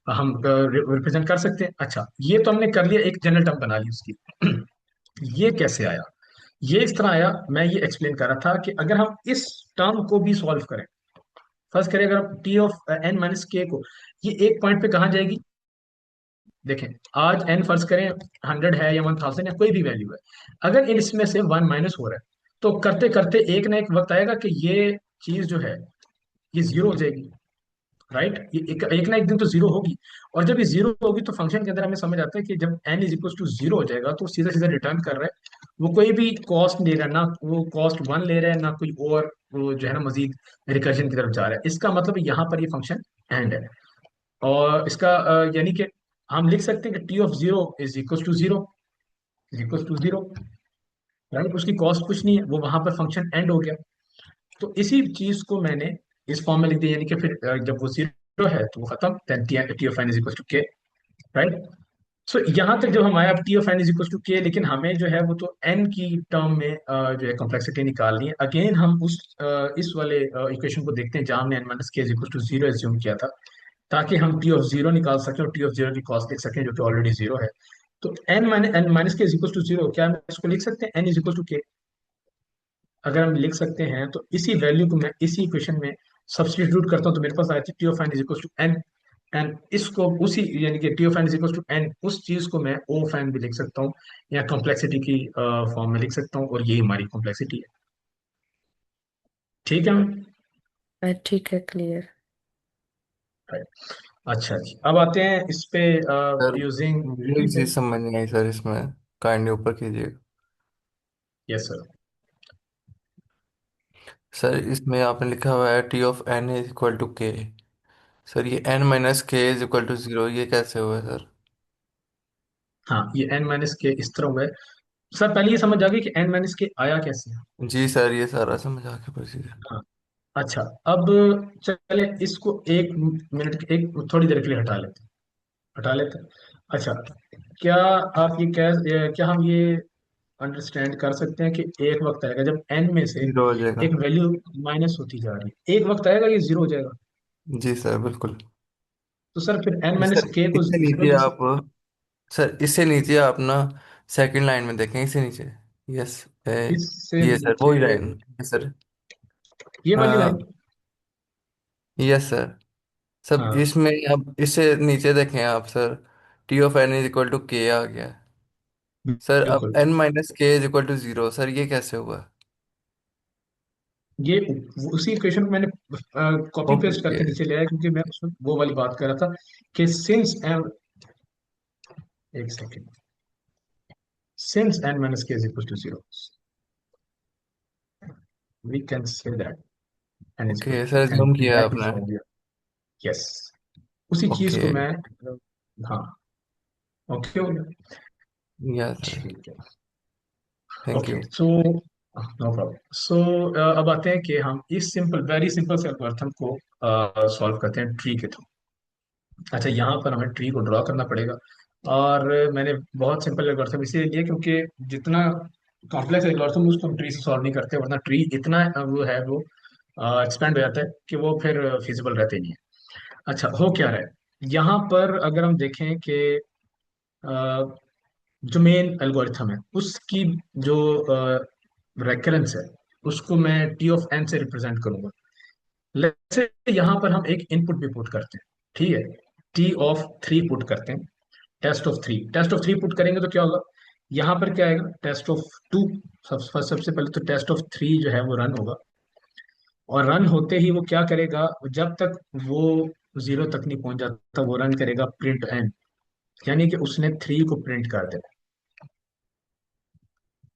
हम रिप्रेजेंट कर सकते हैं। अच्छा, ये तो हमने कर लिया, एक जनरल टर्म बना ली उसकी। ये कैसे आया? ये इस तरह आया, मैं ये एक्सप्लेन कर रहा था कि अगर हम इस टर्म को भी सॉल्व करें, फर्स्ट करें अगर टी ऑफ एन माइनस के को, ये एक पॉइंट पे कहाँ जाएगी? देखें, आज एन फर्ज करें 100 है या 1000 या कोई भी वैल्यू है, अगर इसमें से वन माइनस हो रहा है तो करते करते एक ना एक वक्त आएगा कि ये चीज जो है ये जीरो हो जाएगी, राइट। ये एक ना एक दिन तो जीरो होगी। और जब ये जीरो होगी तो फंक्शन के अंदर हमें समझ आता है कि जब n is equal to zero हो जाएगा तो सीधा सीधा रिटर्न कर रहा है, वो कोई भी कॉस्ट ले रहा है ना, वो कॉस्ट वन ले रहा है ना कोई और वो जो है ना मजीद रिकर्जन की तरफ जा रहा है। इसका मतलब यहाँ पर ये फंक्शन एंड है। और इसका यानी कि हम लिख सकते हैं कि T of zero is equal to zero, is equal to zero, right. उसकी कॉस्ट कुछ नहीं है, वो वहां पर फंक्शन एंड हो गया। तो इसी चीज को मैंने इस फॉर्म में लिख दिया, यानी कि फिर जब वो जीरो है तो वो खत्म, then T of N is equal to k, right. So यहाँ तक जब हम आए अब T of N is equal to k, लेकिन हमें जो है वो तो एन की टर्म में जो है कॉम्प्लेक्सिटी निकालनी है। अगेन हम उस इस वाले इक्वेशन को देखते हैं जहाँ हमने एन माइनस के is equal to zero assume किया था, ताकि हम टी ऑफ जीरो निकाल सकें और टी ऑफ जीरो की कॉस्ट लिख सकें जो कि ऑलरेडी जीरो है। तो एन माइनस के इज इक्वल टू जीरो, क्या हम इसको लिख सकते हैं एन इज इक्वल टू के? अगर हम लिख सकते हैं तो इसी वैल्यू को मैं इसी इक्वेशन में सब्सटीट्यूट करता हूँ तो मेरे पास आती है T of N is equal to N. And इसको उसी यानी कि T of N is equal to n, उस चीज को मैं ओ ऑफ एन भी लिख सकता हूँ या कॉम्प्लेक्सिटी की फॉर्म में लिख सकता हूँ, और यही हमारी कॉम्प्लेक्सिटी है। ठीक है मैम? ठीक है, क्लियर। Right. अच्छा जी, अब आते हैं इस पे सर यूजिंग मुझे ट्री एक पे। चीज समझ नहीं आई सर, इसमें काइंडली ऊपर कीजिएगा। Yes sir. सर इसमें आपने लिखा हुआ है T of N is equal to k. Sir ये एन माइनस के इज इक्वल टू जीरो, ये कैसे हुआ सर? हाँ, ये एन माइनस के इस तरह हुआ है। सर पहले ये समझ आ गई कि एन माइनस के आया कैसे है। जी सर, ये सारा समझ आ गया प्रोसीजर। हाँ। अच्छा, अब चले इसको एक मिनट, एक थोड़ी देर के लिए हटा लेते हैं, हटा लेते हैं। अच्छा, क्या आप क्या हम ये अंडरस्टैंड कर सकते हैं कि एक वक्त आएगा जब एन में से जीरो हो जाएगा। एक वैल्यू माइनस होती जा रही है, एक वक्त आएगा ये जीरो हो जाएगा? जी सर बिल्कुल। तो सर फिर एन जी माइनस सर, के को इससे जीरो नीचे कैसे? आप, सर इससे नीचे आप ना सेकंड लाइन में देखें, इससे नीचे। यस, इससे ये सर नीचे? वही लाइन। Yes sir. ये वाली लाइन? Yes sir. सब हाँ, इसमें अब इससे नीचे देखें आप sir, T of N is equal to k आ गया है। सर अब बिल्कुल। एन माइनस के is equal to zero, sir ये कैसे हुआ? ये उसी इक्वेशन को मैंने कॉपी ओके पेस्ट ओके। करके नीचे ले आया, क्योंकि मैं उसमें वो वाली बात कर रहा था कि सिंस एन, एक सेकेंड, सिंस एन माइनस के is equal to zero we can say that n is equal okay to sir, n, zoom किया दैट इज आपने। ऑब्वियस। यस, उसी चीज ओके। को मैं हाँ, ओके हो गया। Yes sir. ठीक है। Thank okay you. So no problem. So अब आते हैं कि हम इस सिंपल, वेरी सिंपल से एल्गोरिथम को सॉल्व करते हैं ट्री के थ्रू। अच्छा, यहाँ पर हमें ट्री को ड्रॉ करना पड़ेगा, और मैंने बहुत सिंपल एल्गोरिथम इसीलिए लिया क्योंकि जितना कॉम्प्लेक्स एल्गोरिथम उसको हम ट्री से सॉल्व नहीं करते, वरना ट्री इतना वो है वो एक्सपेंड हो जाता है कि वो फिर फिजिबल रहते ही नहीं है। अच्छा, हो क्या रहा है यहाँ पर, अगर हम देखें कि जो मेन एल्गोरिथम है उसकी जो रेकरेंस है उसको मैं टी ऑफ एन से रिप्रेजेंट करूंगा। लेट्स से यहाँ पर हम एक इनपुट भी पुट करते हैं, ठीक है, टी ऑफ थ्री पुट करते हैं, test of three, test of three put करेंगे तो क्या होगा, यहाँ पर क्या आएगा, टेस्ट ऑफ टू। सबसे पहले तो टेस्ट ऑफ थ्री जो है वो रन होगा, और रन होते ही वो क्या करेगा, जब तक वो जीरो तक नहीं पहुंच जाता वो रन करेगा प्रिंट एन, यानी कि उसने थ्री को प्रिंट कर देना।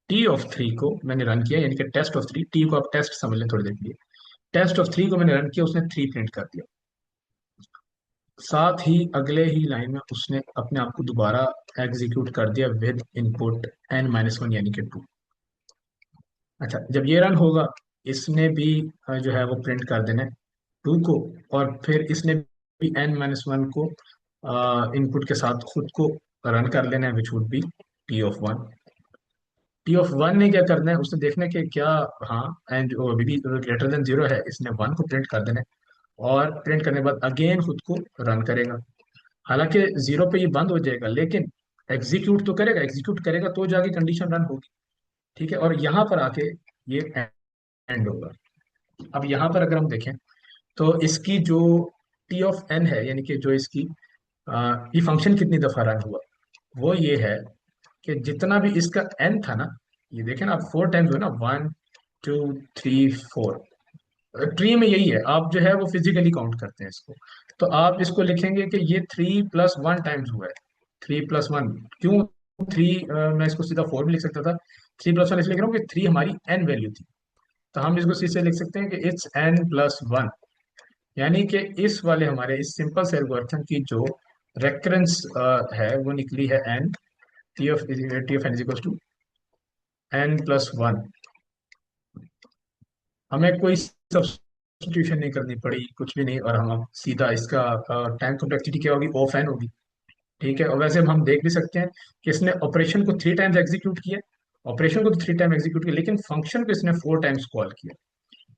टी ऑफ थ्री को मैंने रन किया, यानी कि टेस्ट ऑफ थ्री, टी को आप टेस्ट समझ लें थोड़ी देर के लिए, टेस्ट ऑफ थ्री को मैंने रन किया, उसने थ्री प्रिंट कर दिया। साथ ही अगले ही लाइन में उसने अपने आप को दोबारा एग्जीक्यूट कर दिया with input n minus one यानी कि टू। अच्छा, जब ये रन होगा इसने भी जो है वो प्रिंट कर देना है टू को, और फिर इसने भी एन माइनस वन को इनपुट के साथ खुद को रन कर लेना है, which would be T of one. T of one ने क्या करना है, उसने देखना है कि क्या, हाँ, एंड अभी भी ग्रेटर देन जीरो है, इसने वन को प्रिंट कर देना है, और प्रिंट करने के बाद अगेन खुद को रन करेगा। हालांकि जीरो पे ये बंद हो जाएगा, लेकिन एग्जीक्यूट तो करेगा, एग्जीक्यूट करेगा तो जाके कंडीशन रन होगी, ठीक है, और यहाँ पर आके ये एंड होगा। अब यहाँ पर अगर हम देखें तो इसकी जो टी ऑफ एन है, यानी कि जो इसकी ये फंक्शन कितनी दफा रन हुआ, वो ये है कि जितना भी इसका एन था ना, ये देखें ना आप, फोर टाइम्स हुआ ना, one two three four, tree में यही है, आप जो है वो फिजिकली काउंट करते हैं इसको। तो आप इसको लिखेंगे कि ये 3+1 टाइम्स हुआ है। 3+1 क्यों? थ्री, मैं इसको सीधा 4 भी लिख सकता था। 3+1 इसलिए लिख रहा हूँ कि 3 हमारी एन वैल्यू थी। तो हम इसको सीधे लिख सकते हैं कि इट्स n+1, यानी कि इस वाले हमारे इस सिंपल से एल्गोरिथम की जो रेकरेंस है वो निकली है n। T of N is equal to n+1। हमें कोई सब्स्टिट्यूशन नहीं करनी पड़ी, कुछ भी नहीं, और हम अब सीधा इसका टाइम कॉम्प्लेक्सिटी क्या होगी, ऑफ एन होगी। ठीक है, और वैसे हम देख भी सकते हैं कि इसने ऑपरेशन को 3 टाइम्स एग्जीक्यूट किया। ऑपरेशन को तो 3 टाइम एग्जीक्यूट किया, लेकिन फंक्शन को इसने 4 टाइम्स कॉल किया।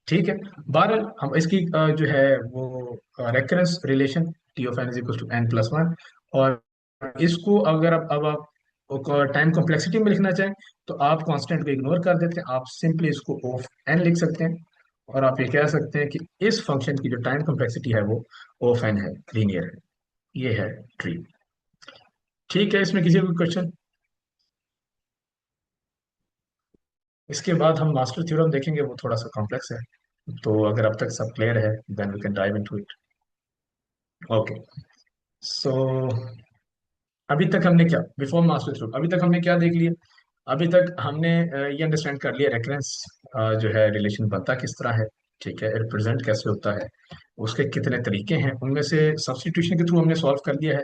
ठीक है, बहरहाल हम इसकी जो है वो recurrence relation T of N is equal to n+1, और इसको अगर अब आप टाइम कॉम्प्लेक्सिटी में लिखना चाहें तो आप कांस्टेंट को इग्नोर कर देते हैं, आप सिंपली इसको ऑफ एन लिख सकते हैं। और आप ये कह सकते हैं कि इस फंक्शन की जो टाइम कॉम्प्लेक्सिटी है वो ऑफ एन है, लीनियर है। ये है ट्री। ठीक है, इसमें किसी को क्वेश्चन? इसके बाद हम मास्टर थ्योरम देखेंगे, वो थोड़ा सा कॉम्प्लेक्स है। तो अगर अब तक सब क्लियर है then we can dive into it. Okay, so अभी तक हमने क्या, बिफोर मास्टर थ्योरम अभी तक हमने क्या देख लिया? अभी तक हमने ये अंडरस्टैंड कर लिया रेफरेंस जो है रिलेशन बनता किस तरह है। ठीक है, रिप्रेजेंट कैसे होता है, उसके कितने तरीके हैं, उनमें से सब्स्टिट्यूशन के थ्रू हमने सॉल्व कर लिया है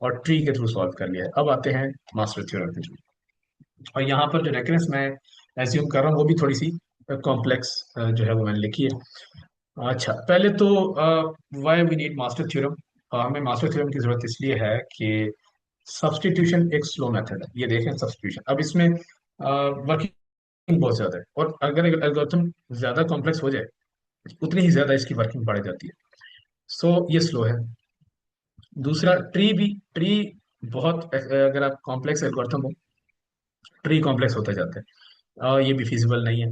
और ट्री के थ्रू सॉल्व कर लिया है। अब आते हैं मास्टर थ्योरम के थ्रू। और यहाँ पर जो रेफरेंस मैं एज्यूम कर रहा हूँ वो भी थोड़ी सी कॉम्प्लेक्स जो है वो मैंने लिखी है। अच्छा, पहले तो why we need master theorem. हमें मास्टर थ्योरम की जरूरत इसलिए है कि सब्स्टिट्यूशन एक स्लो मेथड है। ये देखें सब्स्टिट्यूशन, अब इसमें वर्किंग बहुत ज्यादा है, और अगर एल्गोरिथम ज्यादा कॉम्प्लेक्स हो जाए उतनी ही ज्यादा इसकी वर्किंग बढ़ जाती है। सो ये स्लो है। दूसरा, ट्री बहुत अगर आप कॉम्प्लेक्स एल्गोरिथम हो, ट्री कॉम्प्लेक्स होता जाता है, ये भी फिजिबल नहीं है।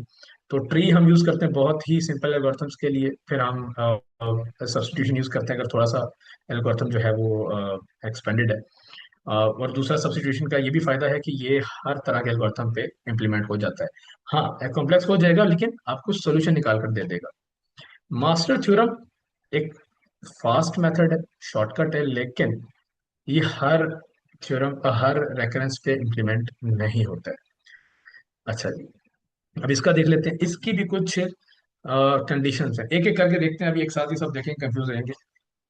तो ट्री हम यूज करते हैं बहुत ही सिंपल एल्गोरिथम्स के लिए, फिर हम सब्स्टिट्यूशन यूज करते हैं अगर थोड़ा सा एल्गोरिथम जो है वो एक्सपेंडेड है। और दूसरा सब्स्टिट्यूशन का ये भी फायदा है कि ये हर तरह के एल्गोरिथम पे इम्प्लीमेंट हो जाता है। हाँ, कॉम्प्लेक्स हो जाएगा लेकिन आपको सोल्यूशन निकाल कर दे देगा। मास्टर थ्योरम एक फास्ट मेथड है, शॉर्टकट है, लेकिन ये हर थ्योरम हर रेकरेंस पे इम्प्लीमेंट नहीं होता है। अच्छा जी, अब इसका देख लेते हैं, इसकी भी कुछ कंडीशंस हैं, एक एक करके देखते हैं, अभी एक साथ ही सब देखेंगे कंफ्यूज रहेंगे।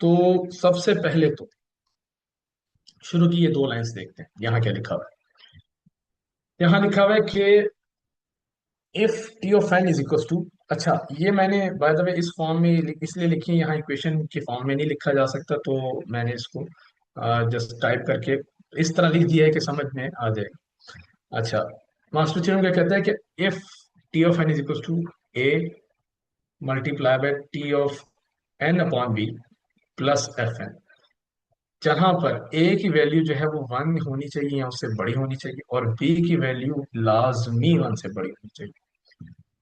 तो सबसे पहले तो शुरू की ये 2 लाइंस देखते हैं, यहाँ क्या लिखा हुआ है। यहाँ लिखा हुआ है कि if T of N is equal to, अच्छा ये मैंने बाय द वे इस फॉर्म में इसलिए लिखी है, यहाँ इक्वेशन के फॉर्म में नहीं लिखा जा सकता, तो मैंने इसको जस्ट टाइप करके इस तरह लिख दिया है कि समझ में आ जाएगा। अच्छा, मास्टर थ्योरम क्या कहता है कि if T of N is equal to a multiply by T of n upon b plus f n, जहां पर ए की वैल्यू जो है वो 1 होनी चाहिए या उससे बड़ी होनी चाहिए, और बी की वैल्यू लाजमी 1 से बड़ी होनी चाहिए।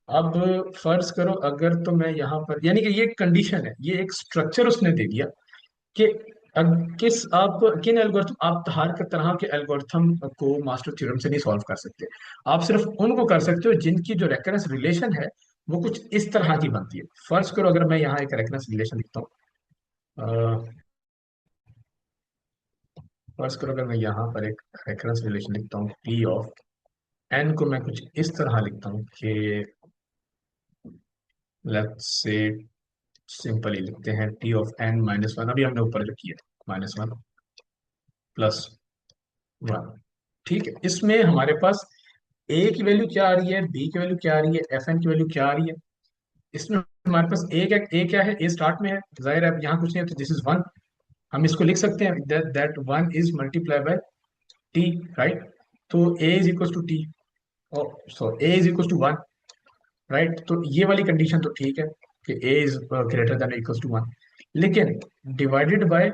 अब फर्ज करो अगर तो मैं यहाँ पर, यानी कि ये एक कंडीशन है, ये एक स्ट्रक्चर उसने दे दिया कि किस आप किन एल्गोरिथम, आप हर तरह के एल्गोरिथम को मास्टर थ्योरम से नहीं सॉल्व कर सकते। आप सिर्फ उनको कर सकते हो जिनकी जो रेकरेंस रिलेशन है वो कुछ इस तरह की बनती है। फर्ज करो अगर मैं यहाँ एक रेकरेंस रिलेशन लिखता हूँ, फर्ज करो अगर मैं यहाँ पर एक रेफरेंस रिलेशन लिखता हूँ पी ऑफ एन को मैं कुछ इस तरह लिखता हूँ कि लेट्स से सिंपली लिखते हैं टी ऑफ n-1, अभी हमने ऊपर जो किया -1 +1। ठीक है, इसमें हमारे पास ए की वैल्यू क्या आ रही है, बी की वैल्यू क्या आ रही है, एफ एन की वैल्यू क्या आ रही है। इसमें हमारे पास ए क्या है, ए स्टार्ट में है, जाहिर है अब यहाँ कुछ नहीं है तो दिस इज 1। हम इसको लिख सकते हैं that 1 is multiply by T, right. तो A is equal to T, so A is equal to 1, right. तो ये वाली कंडीशन तो ठीक है कि A is greater than equal to 1, लेकिन डिवाइडेड बाय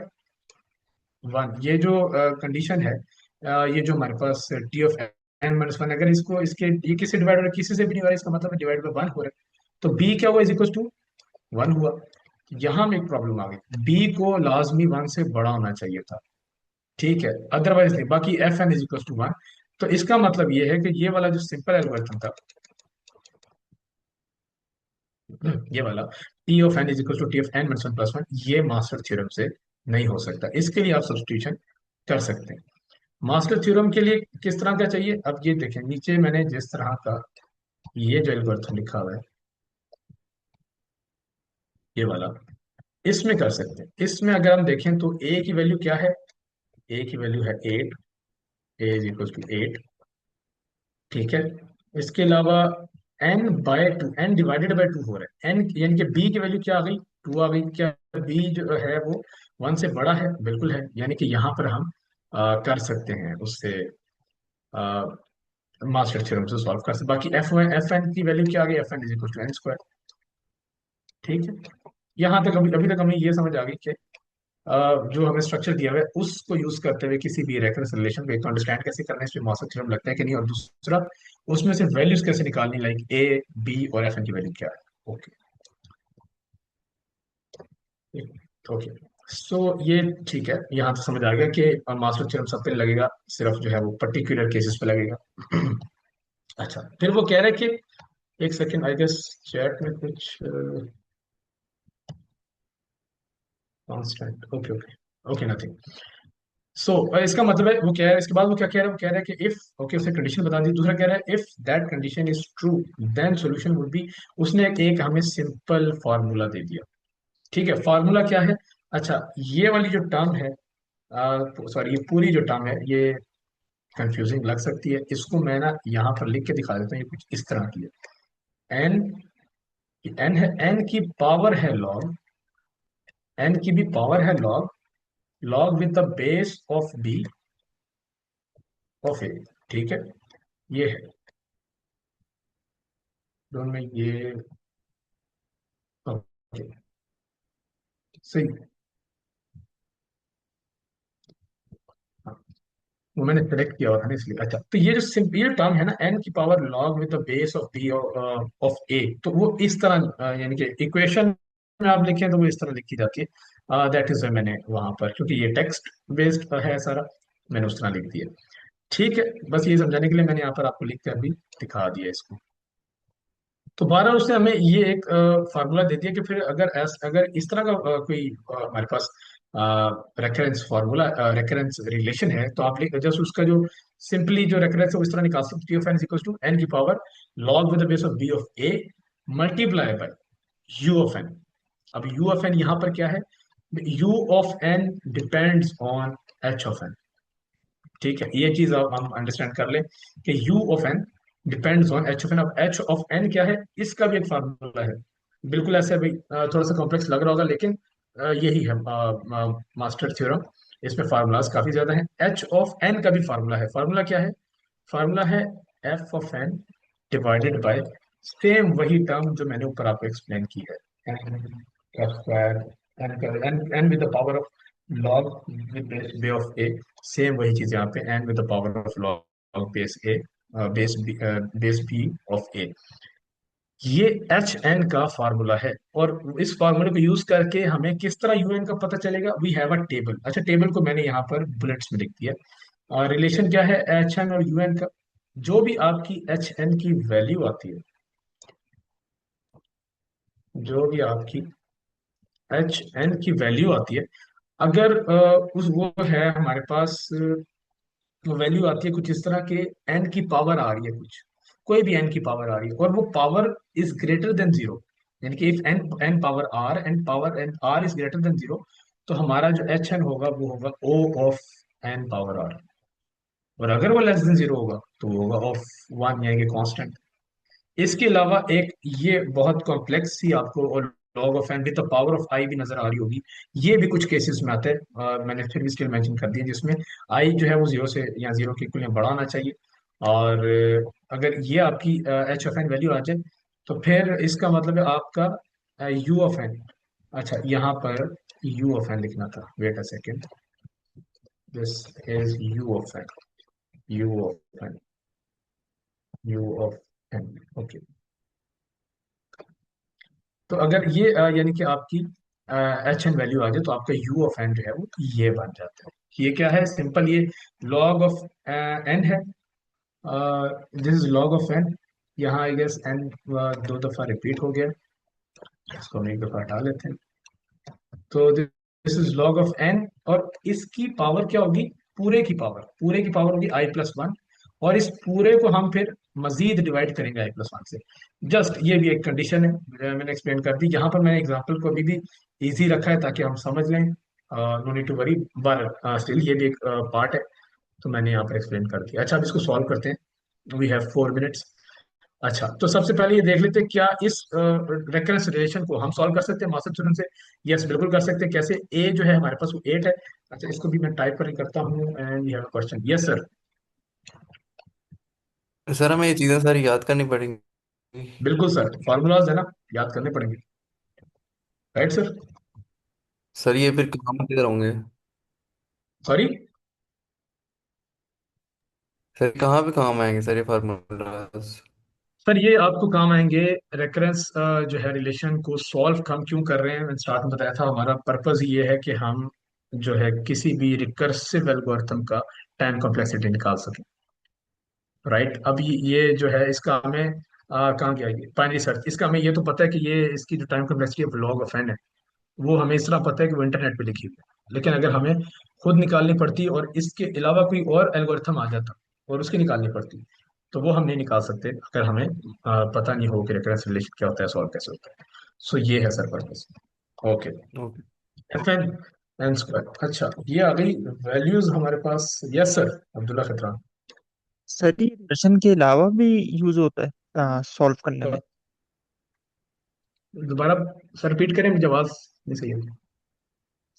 1 ये जो कंडीशन है, ये जो हमारे पास टी ऑफ n-1, अगर इसको इसके ये किससे डिवाइड हो रहा है, किसी से भी नहीं हो रहा है, इसका मतलब डिवाइड बाय 1 हो रहा है। तो बी क्या हुआ, इज इक्वल टू 1 हुआ। यहाँ में एक प्रॉब्लम आ गई, बी को लाजमी 1 से बड़ा होना चाहिए था। ठीक है, अदरवाइज नहीं, बाकी f n is equal to 1। तो इसका मतलब ये है कि ये वाला जो सिंपल एल्गोरिथम था, ये वाला T of N is equal to T of N minus one plus one, ये मास्टर थ्योरम से नहीं हो सकता। इसके लिए आप सब्स्टिट्यूशन कर सकते हैं। मास्टर थ्योरम के लिए किस तरह का चाहिए, अब ये देखें नीचे मैंने जिस तरह का ये जो एल्गोरिथम लिखा हुआ है, ये वाला, इसमें कर सकते हैं। इसमें अगर हम देखें तो ए की वैल्यू क्या है, ए की वैल्यू है 8, ए इज इक्वल टू 8, ठीक है। इसके अलावा n by two, n divided by two हो रहा है, एन यानी कि बी की वैल्यू क्या आ गई, 2 आ गई। क्या बी जो है वो 1 से बड़ा है, बिल्कुल है, यानी कि यहाँ पर हम कर सकते हैं उससे, मास्टर थ्योरम से सॉल्व कर सकते। बाकी एफ एन की वैल्यू क्या आ गई, f n is equal to n square, ठीक है। यहाँ तक अभी अभी तक हमें ये समझ आ गई कि जो हमें स्ट्रक्चर दिया हुआ है उसको यूज करते हुए किसी भी रेफरेंस रिलेशन को एक तो अंडरस्टैंड कैसे करना है, इसमें मौसम थ्योरम लगता है कि नहीं, और दूसरा उसमें से वैल्यूज कैसे निकालनी, लाइक ए बी और एफ एन की वैल्यू क्या है। ओके, ओके, सो ये ठीक है, यहाँ तो समझ आ गया कि मास्टर थ्योरम सब पे नहीं लगेगा, सिर्फ जो है वो पर्टिकुलर केसेस पे लगेगा। अच्छा, फिर वो कह रहे हैं कि एक सेकेंड, आई गेस चैट में कुछ constant, okay okay, okay nothing. So इसका मतलब है वो कह रहा है, इसके बाद वो क्या कह रहा है, वो कह रहा है कि इफ, ओके उसने कंडीशन बता दी, दूसरा कह रहा है if that condition is true then solution would be, उसने एक हमें सिंपल फार्मूला दे दिया, ठीक है। फार्मूला क्या है, अच्छा ये वाली जो टर्म है, सॉरी ये पूरी जो टर्म है ये कंफ्यूजिंग लग सकती है, इसको मैं ना यहाँ पर लिख के दिखा देता हूँ, ये कुछ इस तरह की है। एन, एन है, एन की पावर है लॉग, एन की भी पावर है log, log with the base of B of A, ठीक है, ये है दोनों में ये, ओके सही, हाँ, वो मैंने सेलेक्ट किया हुआ था ना इसलिए। अच्छा, तो ये जो सिंपल ये टर्म है ना, एन की power log with the base of B of A, तो वो इस तरह यानी कि इक्वेशन में आप लिखें तो वो इस तरह लिखी जाती है, दैट इज मैंने वहां पर, क्योंकि ये टेक्स्ट बेस्ड है सारा, मैंने उस तरह लिख दिया, ठीक है। बस ये समझाने के लिए मैंने यहाँ पर आपको लिख कर भी दिखा दिया इसको। तो बहरहाल उसने हमें ये एक फार्मूला दे दिया कि फिर अगर इस तरह का कोई हमारे पास रेफरेंस फार्मूला, रेफरेंस रिलेशन है, तो आप जस्ट उसका जो सिंपली जो रेफरेंस है वो इस तरह निकाल सकते, T of N is equal to N की power log with the base of B of A multiply by U of N. अब यू ऑफ एन यहाँ पर क्या है, U of N depends on H of N, ठीक है। ये चीज अब हम अंडरस्टैंड कर लें कि u of n depends on h of n। अब h ऑफ n क्या है, इसका भी एक फार्मूला है, बिल्कुल ऐसे भाई थोड़ा सा कॉम्प्लेक्स लग रहा होगा, लेकिन यही है मास्टर थ्योरम, इसमें फार्मूलाज काफी ज्यादा हैं। h ऑफ n का भी फार्मूला है, फार्मूला क्या है, फार्मूला है f of n divided by same वही टर्म जो मैंने ऊपर आपको एक्सप्लेन की है, n square, n with the power of log with base of a, same वही चीज यहाँ पे and with the power of log base A, base B of A, ये एच एन का फार्मूला है। और इस फार्मूले को यूज करके हमें किस तरह यूएन का पता चलेगा, वी हैव अ टेबल। अच्छा, टेबल को मैंने यहाँ पर बुलेट्स में लिख दिया, और रिलेशन क्या है एच एन और यूएन का, जो भी आपकी एच एन की वैल्यू आती है, जो भी आपकी एच एन की वैल्यू आती है, अगर उस वो है हमारे पास, वैल्यू आती है कुछ इस तरह के, एन की पावर आ रही है कुछ, कोई भी एन की पावर आ रही है, और वो power is greater than zero, यानी कि if n n power n r is greater than zero, तो हमारा जो एच एन होगा वो होगा O of n power r, और अगर वो लेस देन जीरो होगा तो वो होगा ऑफ वन, यानी कि कांस्टेंट। इसके अलावा एक ये बहुत कॉम्प्लेक्स सी आपको, और log of N with the power of I भी नजर आ रही होगी, ये भी कुछ केसेस में आता है, मैंने फिर भी स्टिल मेंशन कर दिया, जिसमें आई जो है वो जीरो से या जीरो के इक्वल बड़ा होना चाहिए, और अगर ये आपकी एच ऑफ एन वैल्यू आ जाए, तो फिर इसका मतलब है आपका यू ऑफ एन, अच्छा यहाँ पर यू ऑफ एन लिखना था, wait a second, this is u of n, u of n, u of n, okay. तो अगर ये यानी कि आपकी एच एन वैल्यू आ जाए, तो आपका यू ऑफ एन जो है वो ये बन जाता है। ये क्या है, सिंपल, ये लॉग ऑफ एन है, this is log of N, यहाँ आई गेस एन दो दफा रिपीट हो गया, इसको हम एक दफा हटा लेते हैं। तो this is log of n, और इसकी पावर क्या होगी? पूरे की पावर होगी i+1, और इस पूरे को हम फिर मजीद डिवाइड करेंगे i+1 से। जस्ट ये भी एक कंडीशन है, मैंने एक्सप्लेन कर दी। यहाँ पर मैंने एग्जांपल को अभी भी इजी रखा है ताकि हम समझ लें, नो नीड टू वरी, पर स्टिल ये भी एक पार्ट है, तो मैंने यहाँ पर एक्सप्लेन कर दिया। अच्छा, अब इसको सॉल्व करते हैं, वी हैव 4 मिनट्स। अच्छा, तो सबसे पहले ये देख लेते हैं क्या इस रेकरेंस रिलेशन को हम सॉल्व कर सकते हैं मास्टर स्टूडेंट से। यस, बिल्कुल कर सकते हैं। कैसे? ए जो है हमारे पास वो 8 है। अच्छा, इसको भी मैं टाइप कर करता हूँ, and we have a question. Yes sir. Sir हमें ये चीज़ें सारी याद करनी पड़ेंगी? बिल्कुल सर, फार्मूलाज है ना, याद करने पड़ेंगे। Right sir. सर ये फिर काम किधर होंगे? सॉरी सर कहाँ पे काम आएंगे सर ये फार्मूलाज? सर, ये आपको काम आएंगे। रेकरेंस जो है रिलेशन को सॉल्व हम क्यों कर रहे हैं, मैंने स्टार्ट में बताया था, हमारा पर्पस ये है कि हम जो है किसी भी रिकर्सिव एल्गोरिथम का टाइम कॉम्प्लेक्सिटी निकाल सकें। राइट। अब ये जो है इसका हमें कहाँ गया, ये बाइनरी सर्च, इसका हमें ये तो पता है कि ये इसकी जो time complexity of log of n है, वो हमें इस तरह पता है कि वो इंटरनेट पे लिखी हुई है। लेकिन अगर हमें खुद निकालनी पड़ती और इसके अलावा कोई और एल्गोरिथम आ जाता और उसकी निकालनी पड़ती, तो वो हम नहीं निकाल सकते अगर हमें पता नहीं हो कि रेकरेंस रिलेशन क्या होता है, सॉल्व कैसे होता है। सो ये है sir purpose. Okay. Okay. F N N square. अच्छा, ये आ गई वैल्यूज हमारे पास। Yes sir, Abdullah Khatran. Sir ये रिकर्शन के अलावा भी यूज होता है सॉल्व करने में? दोबारा सर रिपीट करें, मुझे आवाज नहीं सही है।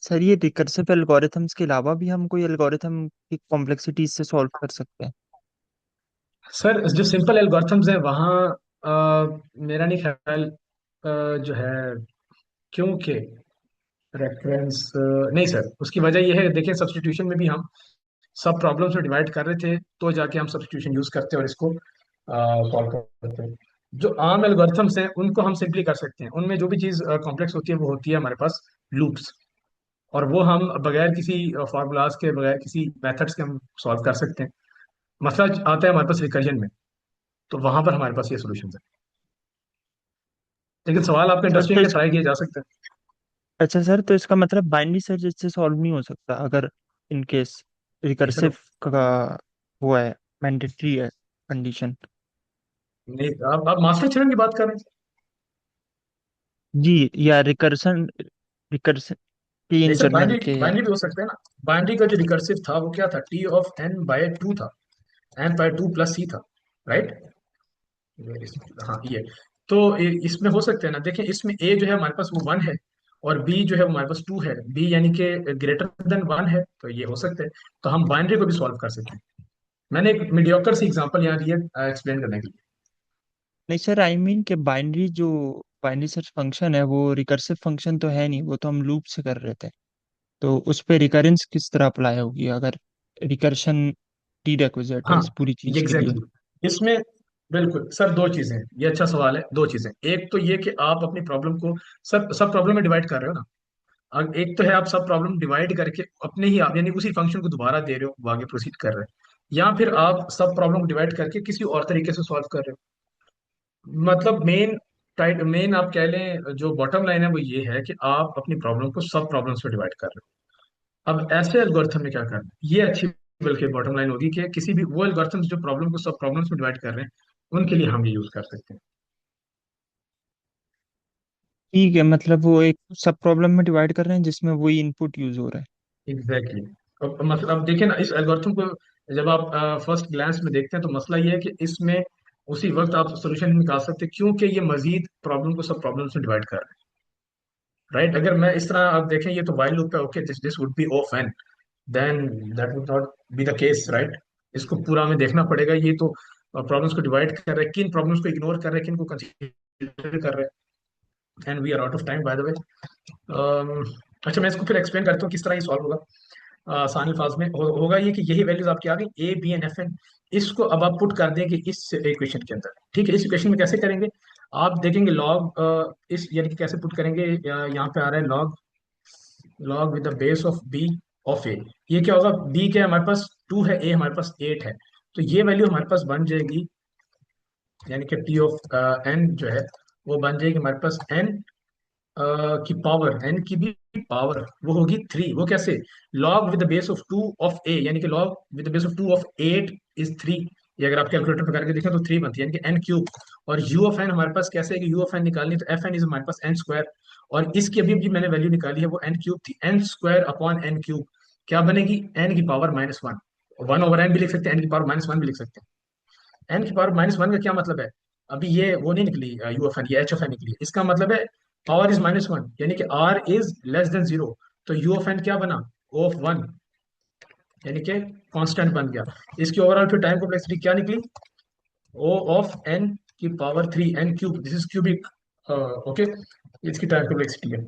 सर ये रिकर्सिव एल्गोरिथम्स के अलावा भी हम कोई एल्गोरिथम की कॉम्प्लेक्सिटीज से सॉल्व कर सकते हैं? सर, जो सिंपल एल्गोरिथम्स हैं वहाँ मेरा नहीं ख्याल जो है, क्योंकि रेफरेंस नहीं सर, उसकी वजह यह है, देखिए सब्स्टिट्यूशन में भी हम सब प्रॉब्लम्स में डिवाइड कर रहे थे, तो जाके हम सब्स्टिट्यूशन यूज करते हैं और इसको सॉल्व करते हैं। जो आम एल्गोरिथम्स हैं उनको हम सिंपली कर सकते हैं, उनमें जो भी चीज़ कॉम्प्लेक्स होती है वो होती है हमारे पास लूप्स, और वो हम बगैर किसी फार्मूलाज के, बगैर किसी मेथड्स के हम सॉल्व कर सकते हैं। मसला आता है हमारे पास रिकर्जन में, तो वहां पर हमारे पास ये सोल्यूशन है। लेकिन सवाल आपका सर तो इंटरेस्टिंग है, ट्राई किया जा सकता है। अच्छा सर, तो इसका मतलब बाइनरी सर्च इससे सॉल्व नहीं हो सकता अगर इन केस नहीं सर, रिकर्सिव का वो है, मैंडेटरी है कंडीशन? नहीं, आप मास्टर थ्योरम की बात कर रहे हैं? जी, या रिकर्सन रिकर्सन की नहीं इन सर, जनरल बाइनरी के? बाइनरी भी हो सकता है ना। बाइनरी का जो रिकर्सिव था वो क्या था? T(n)/2 था, n/2 + c था। राइट। हाँ, ये तो इसमें हो सकते हैं ना, देखिए इसमें ए जो है हमारे पास वो 1 है, और बी जो है वो हमारे पास 2 है, बी यानी कि ग्रेटर देन 1 है, तो ये हो सकता है। तो हम बाइनरी को भी सॉल्व कर सकते हैं। मैंने एक मीडियोकर सी एग्जांपल यहाँ दी है एक्सप्लेन करने के लिए। नहीं सर, आई मीन कि बाइनरी जो बाइनरी सर्च फंक्शन है वो रिकर्सिव फंक्शन तो है नहीं, वो तो हम लूप से कर रहे थे। तो उस पे रिकरेंस किस तरह अप्लाई होगी अगर रिकर्शन टी रिक्विजिट है हाँ, इस पूरी ये चीज के लिए? एग्जैक्टली इसमें, बिल्कुल सर, दो चीजें हैं। ये अच्छा सवाल है। दो चीजें, एक तो ये कि आप अपनी प्रॉब्लम को सब सब प्रॉब्लम में डिवाइड कर रहे हो ना। एक तो है आप सब प्रॉब्लम डिवाइड करके अपने ही आप यानी उसी फंक्शन को दोबारा दे रहे हो, वो आगे प्रोसीड कर रहे हैं, या फिर आप सब प्रॉब्लम को डिवाइड करके किसी और तरीके से सॉल्व कर रहे हो। मतलब मेन आप कह लें, जो बॉटम लाइन है वो ये है कि आप अपनी प्रॉब्लम को सब प्रॉब्लम्स में डिवाइड कर रहे हो। अब ऐसे एल्गोरिथम में क्या करना है, ये अच्छी बल्कि बॉटम लाइन होगी कि किसी भी वो एल्गोरिथम जो प्रॉब्लम को सब प्रॉब्लम्स में डिवाइड कर रहे हैं, उनके लिए हम ये यूज कर सकते हैं। ठीक है, मतलब वो एक सब प्रॉब्लम में डिवाइड कर रहे हैं जिसमें वही इनपुट यूज हो रहा है। एग्जैक्टली अब मतलब अब देखिए ना, इस एल्गोरिथम को जब आप फर्स्ट ग्लांस में देखते हैं तो मसला ये है कि इसमें उसी वक्त आप सोल्यूशन निकाल सकते हैं, क्योंकि ये मजीद प्रॉब्लम को सब प्रॉब्लम्स में डिवाइड कर रहे हैं। राइट। अगर मैं इस तरह आप देखें, ये तो वाइल लूप है, okay, this this would be of n, then that would not be the case. Right. इसको पूरा हमें देखना पड़ेगा, ये तो प्रॉब्लम्स को डिवाइड कर रहे हैं, किन प्रॉब्लम्स को इग्नोर कर रहे हैं, किन को कंसीडर कर रहे हैं। And we are out of time by the way. अच्छा, मैं इसको फिर एक्सप्लेन करता हूँ किस तरह ये सॉल्व होगा। आसान अल्फाज में होगा ये कि यही वैल्यूज आपकी आ गई, a b and f n. इसको अब आप पुट कर देंगे इस इक्वेशन के अंदर। ठीक है, इस इक्वेशन में कैसे करेंगे? आप देखेंगे लॉग इस यानी कि कैसे पुट करेंगे, यहाँ पे आ रहा है log, log with the base of B of A. ये क्या होगा? बी क्या है हमारे पास? 2 है, ए हमारे पास 8 है, तो ये वैल्यू हमारे पास बन जाएगी, यानी कि टी ऑफ एन जो है वो बन जाएगी हमारे पास एन की पावर, एन की भी पावर वो होगी 3। वो कैसे? Log with the base of 2 of ए, यानी कि log with the base of 2 of 8 is 3। ये अगर आप कैलकुलेटर पर करके देखें तो 3 बनती है, यानी कि एन क्यूब। और यू ऑफ एन हमारे पास कैसे है कि यू ऑफ एन निकालनी है, तो एफ एन इज हमारे पास एन स्क्वायर। और इसकी अभी भी मैंने वैल्यू निकाली है, वो एन क्यूब थी। N square upon n cube क्या बनेगी? एन की पावर -1। 1/n भी लिख सकते हैं, एन की पावर -1 भी लिख सकते हैं। एन की पावर -1 का क्या मतलब है? अभी ये वो नहीं निकली यू ऑफ एन, ये एच ऑफ एन निकली है। इसका मतलब है पावर इज -1, यानी कि आर इज लेस देन 0। तो यू ऑफ एन क्या बना? ओ ऑफ 1, यानी कि कांस्टेंट बन गया। इसकी ओवरऑल फिर टाइम कॉम्प्लेक्सिटी क्या निकली? ओ ऑफ एन की power 3, n cube, this is cubic. Okay, इसकी टाइम कॉम्प्लेक्सिटी है।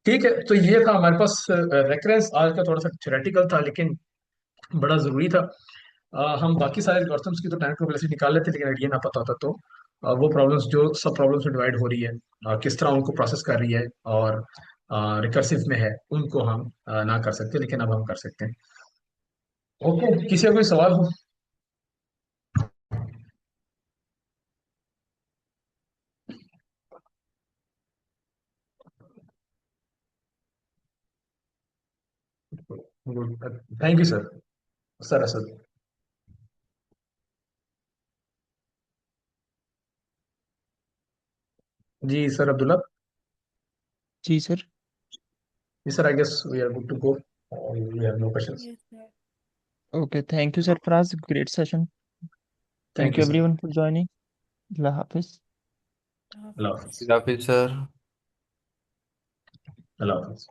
ठीक है, तो ये था हमारे पास रेफरेंस। आज का थोड़ा सा थ्योरेटिकल था, लेकिन बड़ा जरूरी था। हम बाकी सारे एल्गोरिथम्स की तो टाइम प्रोबेबिलिटी निकाल लेते, लेकिन अगर ये ना पता होता तो वो प्रॉब्लम्स जो सब प्रॉब्लम्स में डिवाइड हो रही है, किस तरह उनको प्रोसेस कर रही है और रिकर्सिव में है, उनको हम ना कर सकते, लेकिन अब हम कर सकते हैं। ओके, किसी का कोई सवाल हो? Thank you sir. Sir Asad. जी सर अब्दुल्ला। जी सर। जी sir, I guess we are good to go, we have no questions. Yes, sir. Okay, thank you sir Faraz, great session. Thank thank you you sir. Everyone for joining. अल्लाह हाफिज। अल्लाह Hafiz. हाफिज। काफी सर। अल्लाह हाफिज।